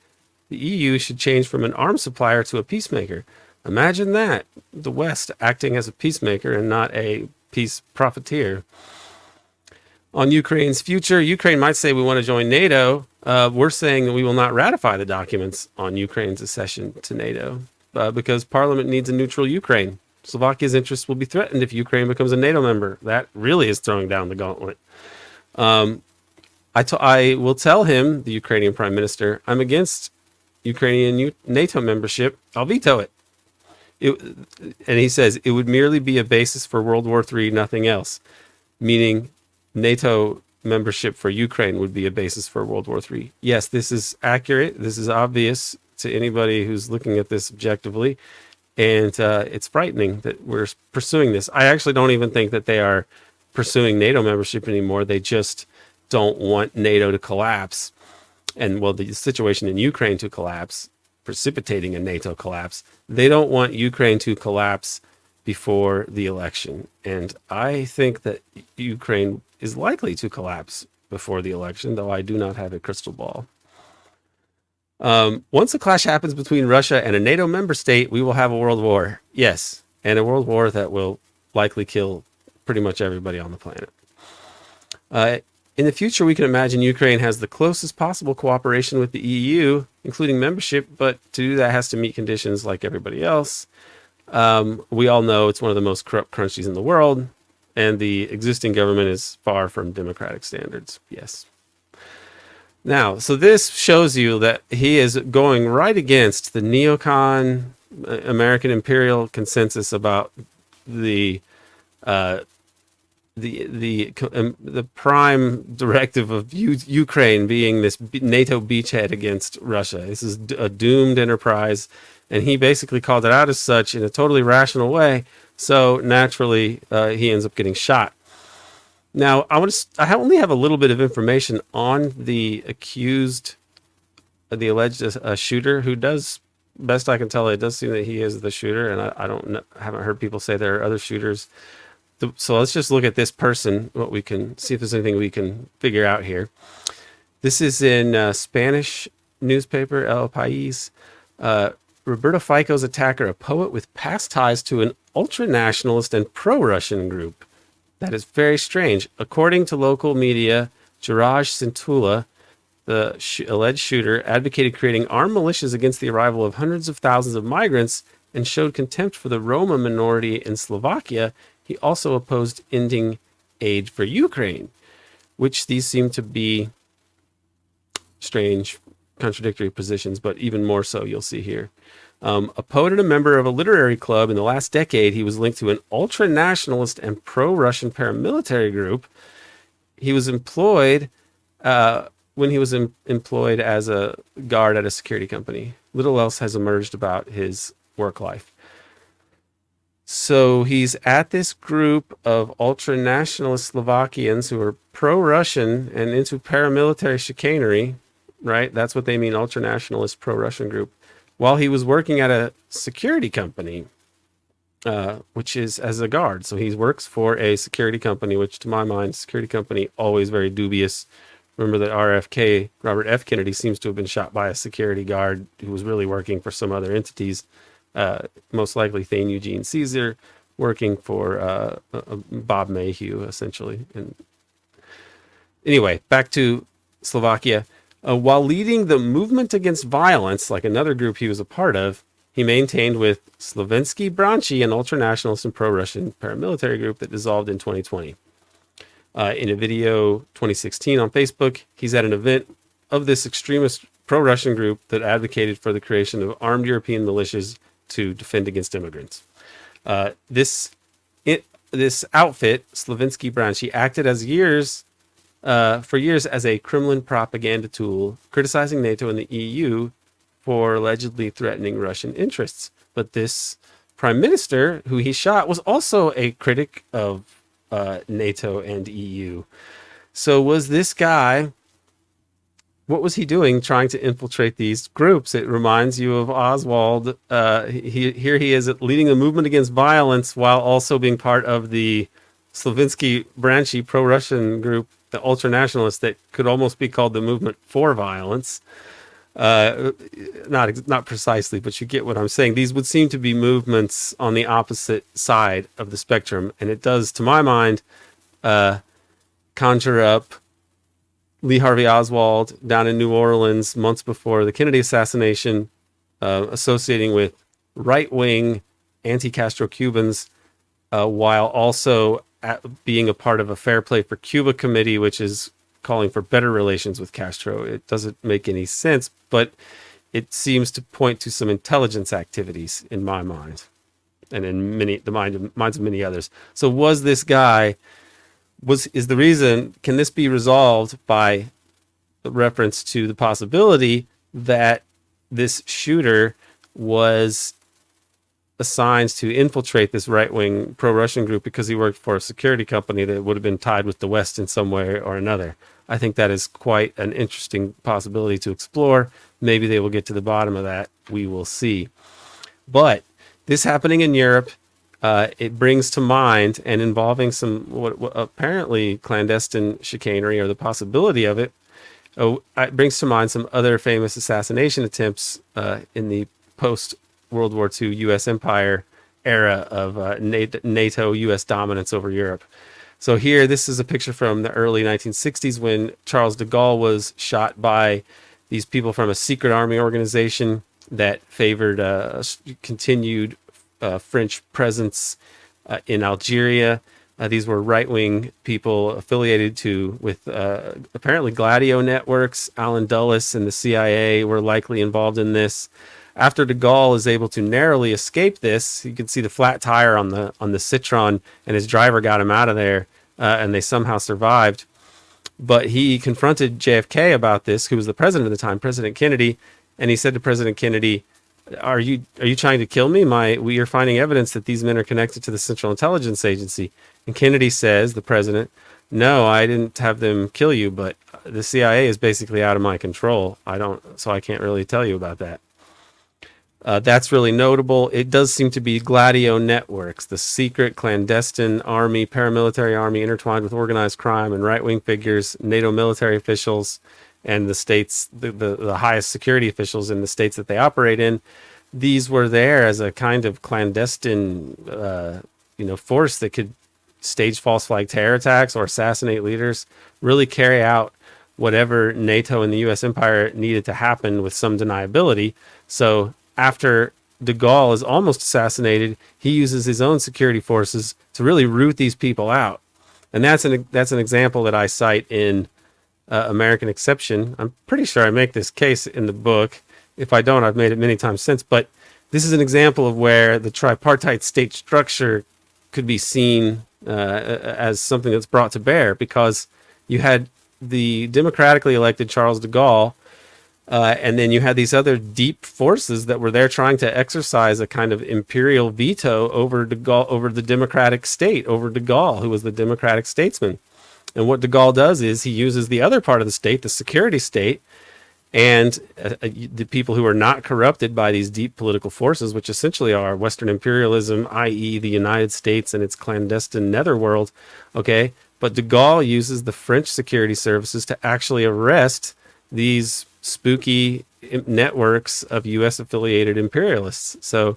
The EU should change from an arms supplier to a peacemaker. Imagine that, the West acting as a peacemaker and not a peace profiteer. On Ukraine's future, Ukraine might say we want to join NATO. We're saying that we will not ratify the documents on Ukraine's accession to NATO because Parliament needs a neutral Ukraine. Slovakia's interests will be threatened if Ukraine becomes a NATO member. That really is throwing down the gauntlet. I will tell him, the Ukrainian Prime Minister, I'm against Ukrainian NATO membership. I'll veto it. And he says it would merely be a basis for World War III, nothing else. Meaning NATO membership for Ukraine would be a basis for World War III. Yes, this is accurate. This is obvious to anybody who's looking at this objectively. And it's frightening that we're pursuing this. I actually don't even think that they are pursuing NATO membership anymore. They just don't want NATO to collapse. And, well, the situation in Ukraine to collapse, precipitating a NATO collapse. They don't want Ukraine to collapse before the election. And I think that Ukraine is likely to collapse before the election, though I do not have a crystal ball. Once a clash happens between Russia and a NATO member state, we will have a world war. Yes, and a world war that will likely kill pretty much everybody on the planet. In the future, we can imagine Ukraine has the closest possible cooperation with the EU, including membership, but to do that has to meet conditions like everybody else. We all know it's one of the most corrupt countries in the world, and the existing government is far from democratic standards. Yes. Now, so this shows you that he is going right against the neocon American imperial consensus about the prime directive of Ukraine being this NATO beachhead against Russia. This is a doomed enterprise, and he basically called it out as such in a totally rational way. So naturally, he ends up getting shot. Now, I only have a little bit of information on the accused, the alleged shooter, who does, best I can tell, it does seem that he is the shooter, and I haven't heard people say there are other shooters. So let's just look at this person, what we can see if there's anything we can figure out here. This is in Spanish newspaper, El País. Roberto Fico's attacker, a poet with past ties to an ultra-nationalist and pro-Russian group. That is very strange. According to local media, Jiraj Sintula, the alleged shooter, advocated creating armed militias against the arrival of hundreds of thousands of migrants and showed contempt for the Roma minority in Slovakia. He also opposed ending aid for Ukraine, which these seem to be strange, contradictory positions, but even more so you'll see here. A poet and a member of a literary club in the last decade, he was linked to an ultra-nationalist and pro-Russian paramilitary group. He was employed when he was employed as a guard at a security company. Little else has emerged about his work life. So he's at this group of ultra-nationalist Slovakians who are pro-Russian and into paramilitary chicanery. right? That's what they mean, ultranationalist pro-Russian group. While he was working at a security company, which is as a guard. So he works for a security company, which to my mind, security company, always very dubious. Remember that RFK, Robert F. Kennedy, seems to have been shot by a security guard who was really working for some other entities, most likely Thane Eugene Caesar, working for Bob Mayhew, essentially. And anyway, back to Slovakia. While leading the movement against violence, like another group he was a part of, he maintained with Slovenský branchi, an ultranationalist and pro-Russian paramilitary group that dissolved in 2020. In a video 2016 on Facebook, he's at an event of this extremist pro-Russian group that advocated for the creation of armed European militias to defend against immigrants. This outfit, Slovenský branchi, acted for years as a Kremlin propaganda tool, criticizing NATO and the EU for allegedly threatening Russian interests. But this prime minister, who he shot, was also a critic of NATO and EU. So was this guy, what was he doing trying to infiltrate these groups? It reminds you of Oswald. Here he is leading the movement against violence while also being part of the Slovenský branchi pro-Russian group, the ultranationalists that could almost be called the movement for violence. Not precisely, but you get what I'm saying. These would seem to be movements on the opposite side of the spectrum, and it does, to my mind, conjure up Lee Harvey Oswald down in New Orleans months before the Kennedy assassination, associating with right-wing anti-Castro Cubans, while also being a part of a Fair Play for Cuba committee, which is calling for better relations with Castro. It doesn't make any sense, but it seems to point to some intelligence activities in my mind, and in the minds of many others. So was this guy, is the reason, can this be resolved by reference to the possibility that this shooter was assigned to infiltrate this right-wing pro-Russian group because he worked for a security company that would have been tied with the West in some way or another? I think that is quite an interesting possibility to explore. Maybe they will get to the bottom of that. We will see. But this happening in Europe, it brings to mind, and involving some what apparently clandestine chicanery, or the possibility of it, it brings to mind some other famous assassination attempts in the post-World War II U.S. empire era of NATO-U.S. dominance over Europe. So here, this is a picture from the early 1960s when Charles de Gaulle was shot by these people from a secret army organization that favored continued French presence in Algeria. These were right-wing people affiliated with apparently Gladio networks. Alan Dulles and the CIA were likely involved in this. After de Gaulle is able to narrowly escape this, you can see the flat tire on the Citron, and his driver got him out of there, and they somehow survived. But he confronted JFK about this, who was the president at the time, President Kennedy, and he said to President Kennedy, "Are you trying to kill me? We are finding evidence that these men are connected to the Central Intelligence Agency." And Kennedy says, the president, "No, I didn't have them kill you, but the CIA is basically out of my control. So I can't really tell you about that." That's really notable. It does seem to be Gladio networks, the secret clandestine army, paramilitary army intertwined with organized crime and right-wing figures, NATO military officials, and the states, the highest security officials in the states that they operate in. These were there as a kind of clandestine, force that could stage false flag terror attacks or assassinate leaders, really carry out whatever NATO and the U.S. empire needed to happen with some deniability. So after de Gaulle is almost assassinated, he uses his own security forces to really root these people out. And that's an example that I cite in American Exception. I'm pretty sure I make this case in the book. If I don't, I've made it many times since. But this is an example of where the tripartite state structure could be seen as something that's brought to bear, because you had the democratically elected Charles de Gaulle, and then you had these other deep forces that were there trying to exercise a kind of imperial veto over de Gaulle, over the democratic state, over de Gaulle, who was the democratic statesman. And what de Gaulle does is he uses the other part of the state, the security state, And the people who are not corrupted by these deep political forces, which essentially are Western imperialism, i.e. the United States and its clandestine netherworld, okay? But de Gaulle uses the French security services to actually arrest these spooky networks of U.S. affiliated imperialists. So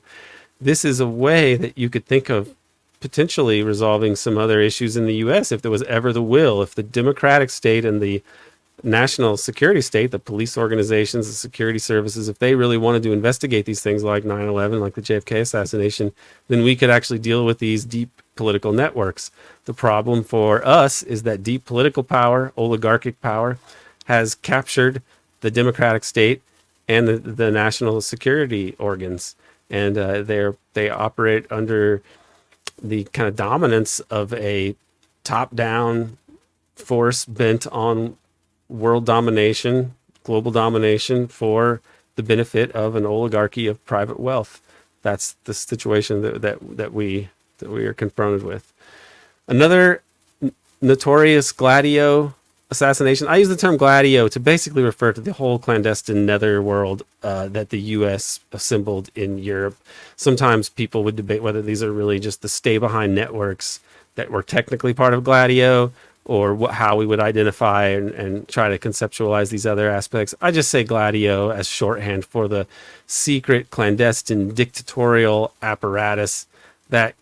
this is a way that you could think of potentially resolving some other issues in the U.S. if there was ever the will, if the democratic state and the national security state, the police organizations, the security services, if they really wanted to investigate these things like 9/11, like the JFK assassination, then we could actually deal with these deep political networks. The problem for us is that deep political power, oligarchic power, has captured the democratic state and the national security organs. And they operate under the kind of dominance of a top-down force bent on world domination, global domination for the benefit of an oligarchy of private wealth. That's the situation that we are confronted with. Another notorious Gladio assassination. I use the term Gladio to basically refer to the whole clandestine netherworld that the U.S. assembled in Europe. Sometimes people would debate whether these are really just the stay-behind networks that were technically part of Gladio, or how we would identify and try to conceptualize these other aspects. I just say Gladio as shorthand for the secret, clandestine, dictatorial apparatus that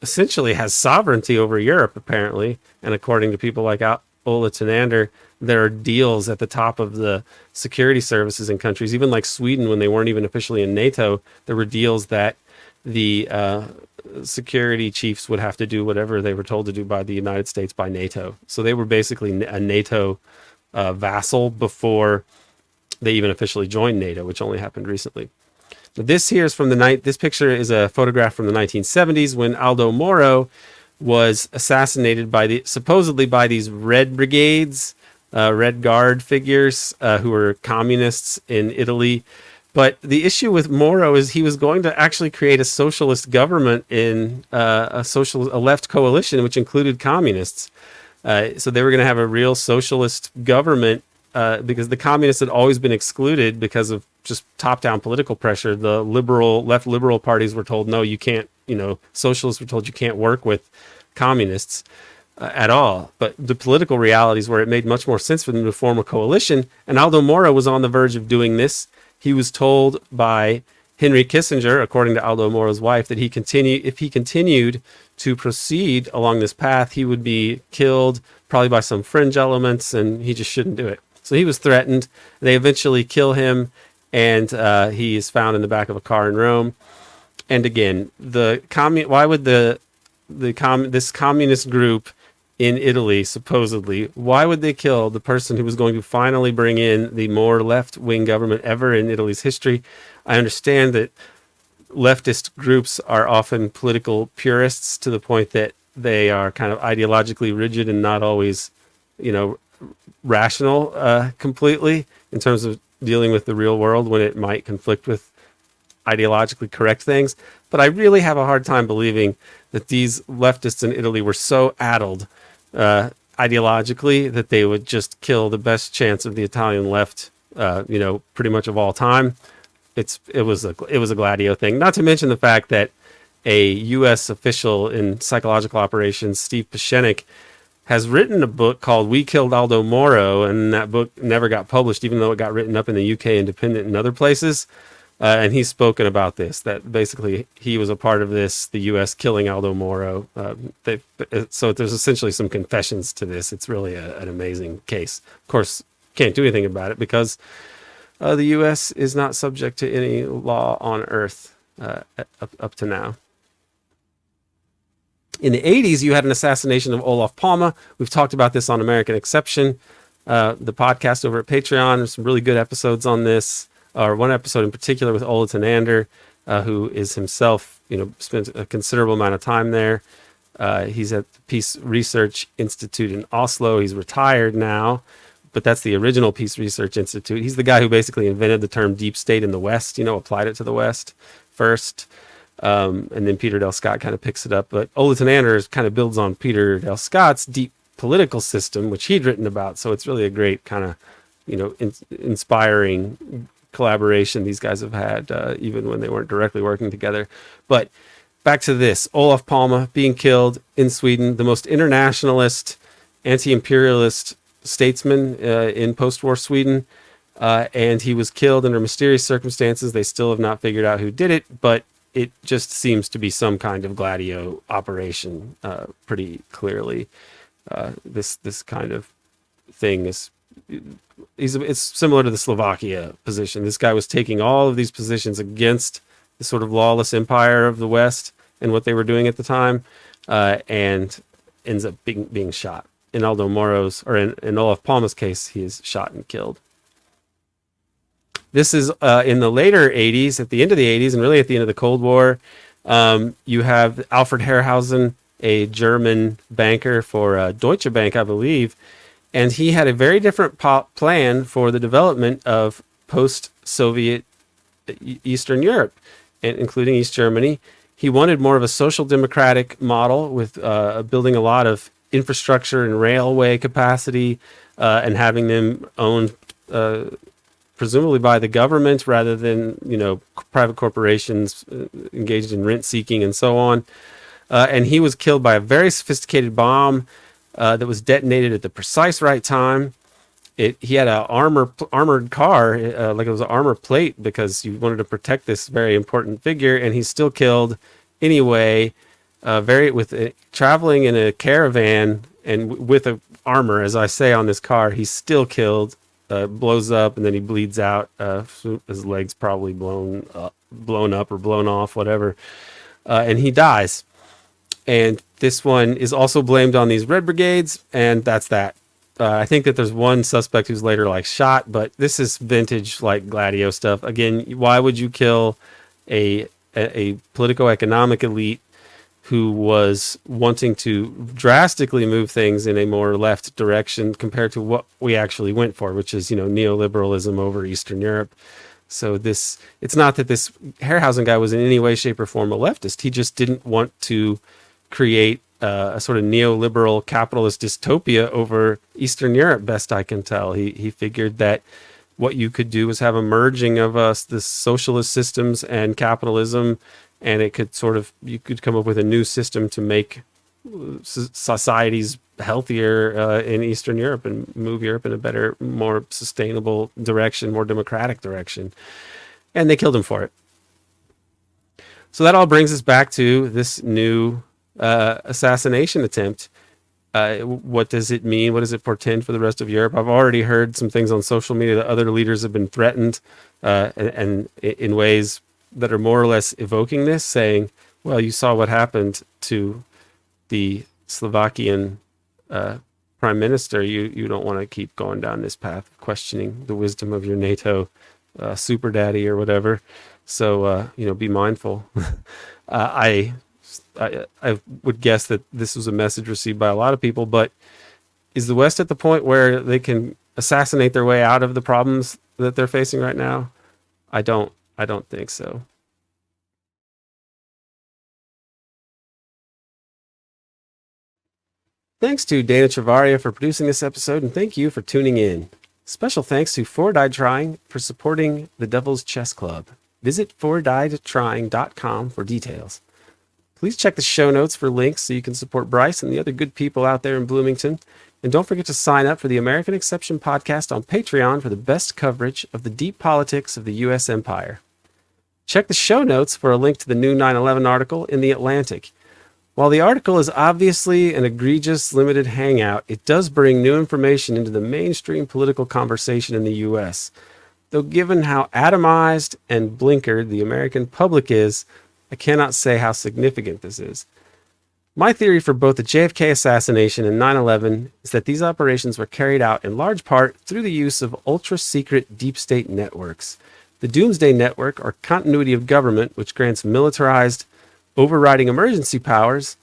essentially has sovereignty over Europe, apparently. And according to people like Ola Tenander, there are deals at the top of the security services in countries, even like Sweden, when they weren't even officially in NATO, there were deals that the security chiefs would have to do whatever they were told to do by the United States, by NATO. So they were basically a NATO vassal before they even officially joined NATO, which only happened recently. But this here is from this picture is a photograph from the 1970s when Aldo Moro was assassinated supposedly by these Red Brigades, Red Guard figures who were communists in Italy. But the issue with Moro is he was going to actually create a socialist government in a left coalition, which included communists. So they were going to have a real socialist government because the communists had always been excluded because of just top-down political pressure. The left liberal parties were told, no, you can't, socialists were told you can't work with communists at all. But the political realities where it made much more sense for them to form a coalition. And Aldo Moro was on the verge of doing this. He was told by Henry Kissinger, according to Aldo Moro's wife, that if he continued to proceed along this path, he would be killed probably by some fringe elements, and he just shouldn't do it. So he was threatened. They eventually kill him, and he is found in the back of a car in Rome. And again, why would this communist group in Italy, supposedly, why would they kill the person who was going to finally bring in the more left-wing government ever in Italy's history? I understand that leftist groups are often political purists to the point that they are kind of ideologically rigid and not always, rational completely in terms of dealing with the real world when it might conflict with ideologically correct things. But I really have a hard time believing that these leftists in Italy were so addled ideologically that they would just kill the best chance of the Italian left, pretty much of all time. It was a Gladio thing. Not to mention the fact that a U.S. official in psychological operations, Steve Pashenik, has written a book called We Killed Aldo Moro, and that book never got published, even though it got written up in the UK Independent and other places. And he's spoken about this, that basically he was a part of this, the U.S. killing Aldo Moro. So there's essentially some confessions to this. It's really an amazing case. Of course, can't do anything about it because the U.S. is not subject to any law on earth up to now. In the 80s, you had an assassination of Olaf Palme. We've talked about this on American Exception, the podcast over at Patreon. There's some really good episodes on this. Or one episode in particular with Ola Tenander, who is himself, spent a considerable amount of time there. He's at the Peace Research Institute in Oslo. He's retired now, but that's the original Peace Research Institute. He's the guy who basically invented the term deep state in the West, applied it to the West first. And then Peter Dale Scott kind of picks it up. But Ola Tenander kind of builds on Peter Dale Scott's deep political system, which he'd written about. So it's really a great kind of inspiring collaboration these guys have had, even when they weren't directly working together. But back to this, Olaf Palme being killed in Sweden, the most internationalist, anti-imperialist statesman in post-war Sweden. And he was killed under mysterious circumstances. They still have not figured out who did it, but it just seems to be some kind of Gladio operation, pretty clearly. This kind of thing is, it's similar to the Slovakia position. This guy was taking all of these positions against the sort of lawless empire of the West and what they were doing at the time, and ends up being shot. In Aldo Moro's, or in Olaf Palme's case, he is shot and killed. This is in the later 80s, at the end of the 80s, and really at the end of the Cold War. You have Alfred Herrhausen, a German banker for Deutsche Bank, I believe, and he had a very different plan for the development of post-Soviet Eastern Europe, including East Germany. He wanted more of a social democratic model with building a lot of infrastructure and railway capacity, and having them owned presumably by the government rather than, private corporations engaged in rent seeking and so on. And he was killed by a very sophisticated bomb that was detonated at the precise right time. He had an armored car, like it was an armor plate, because you wanted to protect this very important figure, and he's still killed anyway. Traveling in a caravan and with a armor, as I say, on this car, he's still killed. Blows up, and then he bleeds out. His legs probably blown up or blown off, whatever, and he dies. And this one is also blamed on these Red Brigades, and that's that. I think that there's one suspect who's later shot, but this is vintage Gladio stuff. Again, why would you kill a politico-economic elite who was wanting to drastically move things in a more left direction compared to what we actually went for, which is, neoliberalism over Eastern Europe. So it's not that this Herrhausen guy was in any way, shape, or form a leftist. He just didn't want to create a sort of neoliberal capitalist dystopia over Eastern Europe, best I can tell. He figured that what you could do was have a merging of the socialist systems and capitalism, and it could you could come up with a new system to make societies healthier in Eastern Europe and move Europe in a better, more sustainable direction, more democratic direction. And they killed him for it. So that all brings us back to this new assassination attempt. What does it mean? What does it portend for the rest of Europe? I've already heard some things on social media that other leaders have been threatened, and in ways that are more or less evoking this, saying, well, you saw what happened to the Slovakian prime minister. You don't want to keep going down this path, questioning the wisdom of your NATO super daddy or whatever. So, be mindful. I would guess that this was a message received by a lot of people, but is the West at the point where they can assassinate their way out of the problems that they're facing right now? I don't think so. Thanks to Dana Chavarria for producing this episode, and thank you for tuning in. Special thanks to Four Died Trying for supporting the Devil's Chess Club. Visit fourdiedtrying.com for details. Please check the show notes for links so you can support Bryce and the other good people out there in Bloomington. And don't forget to sign up for the American Exception podcast on Patreon for the best coverage of the deep politics of the U.S. empire. Check the show notes for a link to the new 9/11 article in The Atlantic. While the article is obviously an egregious, limited hangout, it does bring new information into the mainstream political conversation in the U.S. Though given how atomized and blinkered the American public is, I cannot say how significant this is. My theory for both the JFK assassination and 9/11 is that these operations were carried out in large part through the use of ultra-secret deep state networks. The Doomsday Network, or continuity of government, which grants militarized overriding emergency powers,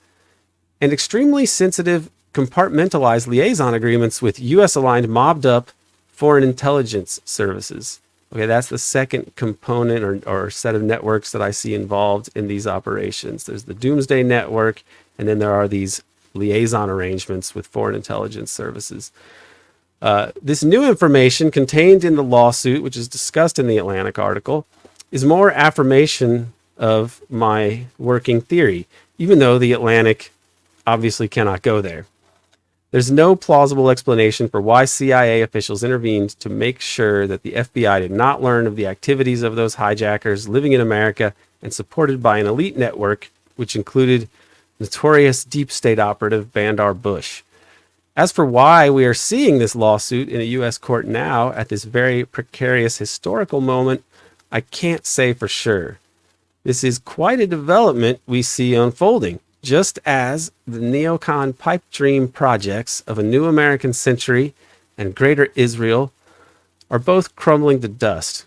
and extremely sensitive compartmentalized liaison agreements with U.S.-aligned mobbed-up foreign intelligence services. Okay, that's the second component or set of networks that I see involved in these operations. There's the Doomsday Network, and then there are these liaison arrangements with foreign intelligence services. This new information contained in the lawsuit, which is discussed in the Atlantic article, is more affirmation of my working theory, even though the Atlantic obviously cannot go there. There's no plausible explanation for why CIA officials intervened to make sure that the FBI did not learn of the activities of those hijackers living in America and supported by an elite network, which included notorious deep state operative Bandar Bush. As for why we are seeing this lawsuit in a U.S. court now at this very precarious historical moment, I can't say for sure. This is quite a development we see unfolding, just as the neocon pipe dream projects of a new American century and greater Israel are both crumbling to dust.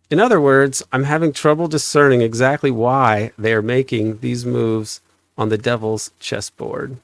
In other words, I'm having trouble discerning exactly why they are making these moves on the devil's chessboard.